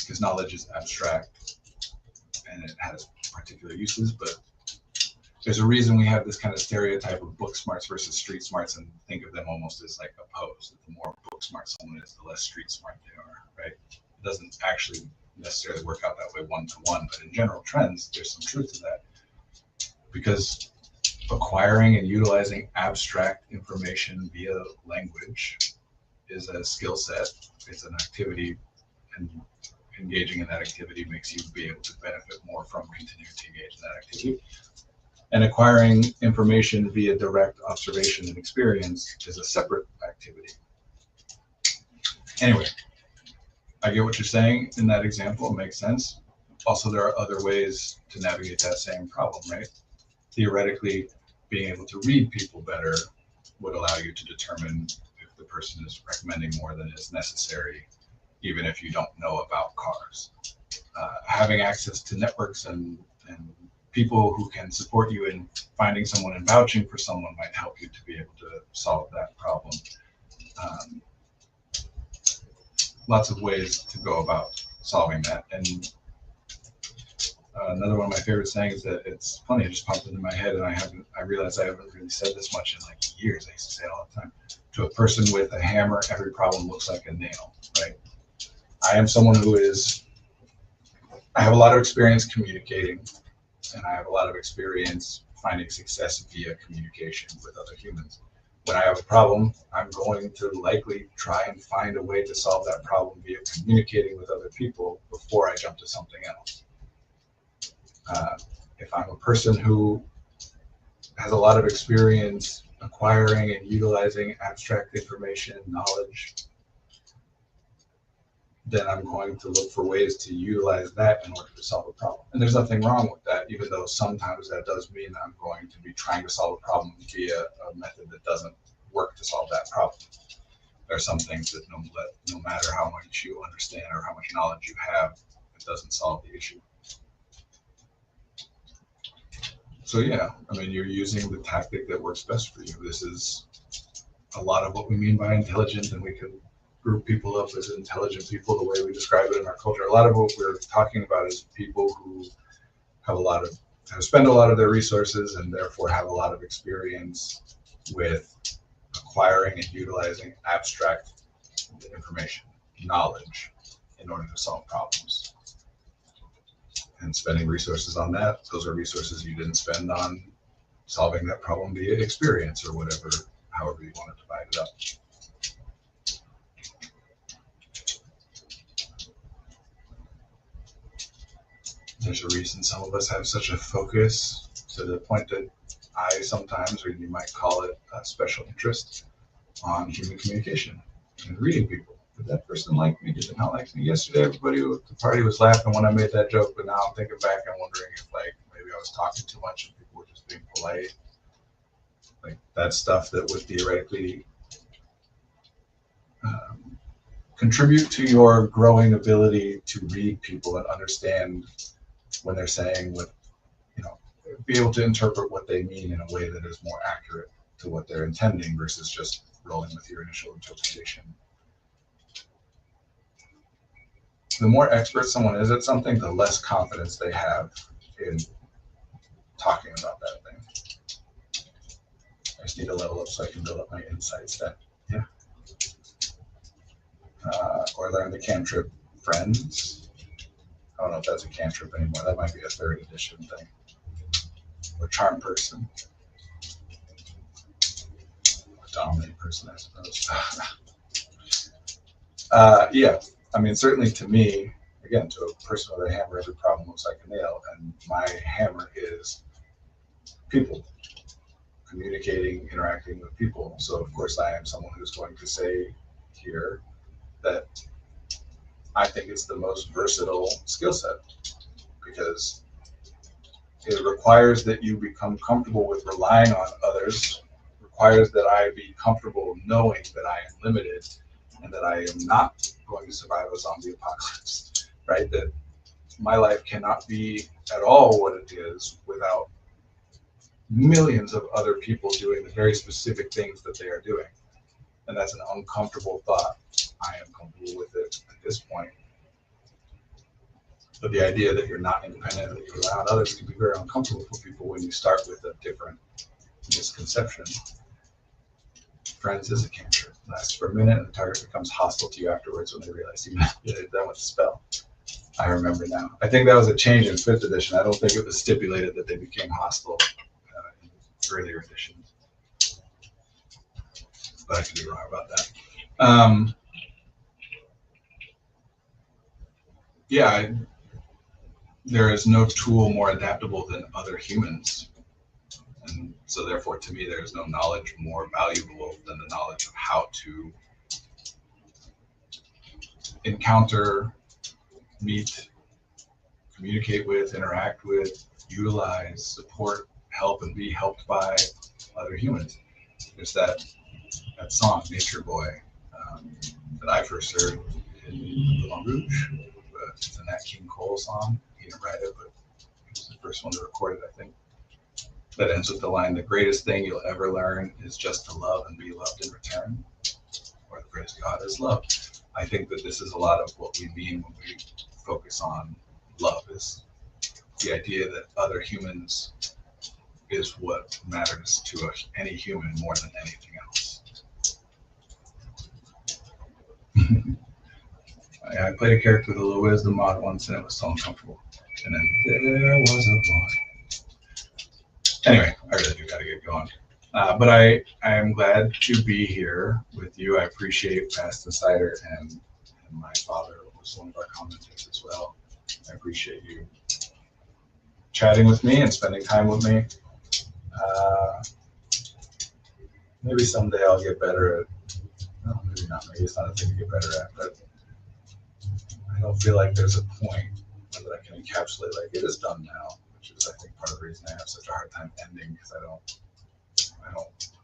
because knowledge is abstract and it has particular uses. But there's a reason we have this kind of stereotype of book smarts versus street smarts and think of them almost as like opposed. The more book smart someone is, the less street smart they are, right? It doesn't actually necessarily work out that way one-to-one, but in general trends, there's some truth to that because acquiring and utilizing abstract information via language is a skill set. It's an activity, and engaging in that activity makes you be able to benefit more from continuing to engage in that activity. And acquiring information via direct observation and experience is a separate activity. Anyway, I get what you're saying in that example. It makes sense. Also, there are other ways to navigate that same problem, right? Theoretically, being able to read people better would allow you to determine if the person is recommending more than is necessary, even if you don't know about cars. Having access to networks and people who can support you in finding someone and vouching for someone might help you to be able to solve that problem. Lots of ways to go about solving that. And another one of my favorite sayings is that it's funny, it just popped into my head and I realized I haven't really said this much in like years. I used to say it all the time. To a person with a hammer, every problem looks like a nail, right? I am someone I have a lot of experience communicating and I have a lot of experience finding success via communication with other humans. When I have a problem, I'm going to likely try and find a way to solve that problem via communicating with other people before I jump to something else. If I'm a person who has a lot of experience acquiring and utilizing abstract information and knowledge, then I'm going to look for ways to utilize that in order to solve a problem. And there's nothing wrong with that, even though sometimes that does mean I'm going to be trying to solve a problem via a method that doesn't work to solve that problem. There are some things that no matter how much you understand or how much knowledge you have, it doesn't solve the issue. So yeah, I mean, you're using the tactic that works best for you. This is a lot of what we mean by intelligent, and we can group people up as intelligent people the way we describe it in our culture. A lot of what we're talking about is people who have spent a lot of their resources and therefore have a lot of experience with acquiring and utilizing abstract information, knowledge, in order to solve problems. And spending resources on that, those are resources you didn't spend on solving that problem via experience or whatever, however you want to divide it up. There's a reason some of us have such a focus to the point that I sometimes, or you might call it a special interest, on human communication and reading people. Did that person like me? Did they not like me? Yesterday, everybody at the party was laughing when I made that joke, but now I'm thinking back and wondering if like maybe I was talking too much and people were just being polite. Like that stuff that would theoretically contribute to your growing ability to read people and understand when they're saying what, be able to interpret what they mean in a way that is more accurate to what they're intending versus just rolling with your initial interpretation. The more expert someone is at something, the less confidence they have in talking about that thing. I just need to level up so I can build up my insights then. Yeah. Or learn the cantrip Friends. I don't know if that's a cantrip anymore. That might be a 3rd edition thing. Or Charm Person. Or Dominate Person, I suppose. Yeah. I mean, certainly to me, again, to a person with a hammer, every problem looks like a nail. And my hammer is people, communicating, interacting with people. So, of course, I am someone who's going to say here that I think it's the most versatile skill set, because it requires that you become comfortable with relying on others, requires that I be comfortable knowing that I am limited and that I am not going to survive a zombie apocalypse, right? That my life cannot be at all what it is without millions of other people doing the very specific things that they are doing. And that's an uncomfortable thought. I am comfortable with it at this point. But the idea that you're not independent, that you rely on others, can be very uncomfortable for people when you start with a different misconception. Friends is a cantrip. It lasts for a minute and the target becomes hostile to you afterwards when they realize you're done with the spell. I remember now. I think that was a change in 5th edition. I don't think it was stipulated that they became hostile in earlier editions. But I could be wrong about that. There is no tool more adaptable than other humans. And so therefore, to me, there is no knowledge more valuable than the knowledge of how to encounter, meet, communicate with, interact with, utilize, support, help, and be helped by other humans. There's that song, Nature Boy, that I first heard in Moulin Rouge. It's a Nat King Cole song. He didn't write it, but he was the first one to record it, I think. That ends with the line, "The greatest thing you'll ever learn is just to love and be loved in return," or "The greatest God is love." I think that this is a lot of what we mean when we focus on love, is the idea that other humans is what matters to any human more than anything else. I played a character with a little wisdom mod once, and it was so uncomfortable. And then there was a boy. Anyway, I really do got to get going. But I am glad to be here with you. I appreciate Past Insider, and my father was one of our commenters as well. I appreciate you chatting with me and spending time with me. Maybe someday I'll get better at, no, maybe not, maybe it's not a thing to get better at, but I don't feel like there's a point that I can encapsulate, like, it is done now, which is, I think, part of the reason I have such a hard time ending, because I don't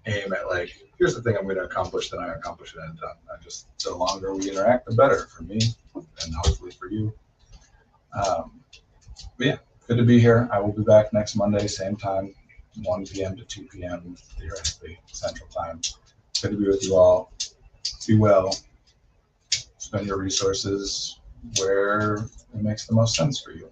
aim at, like, here's the thing I'm going to accomplish, then I accomplish it and done. I just, the longer we interact, the better for me, and hopefully for you. But yeah, good to be here. I will be back next Monday, same time, 1 p.m. to 2 p.m. theoretically Central Time. Good to be with you all. Be well. Spend your resources where it makes the most sense for you.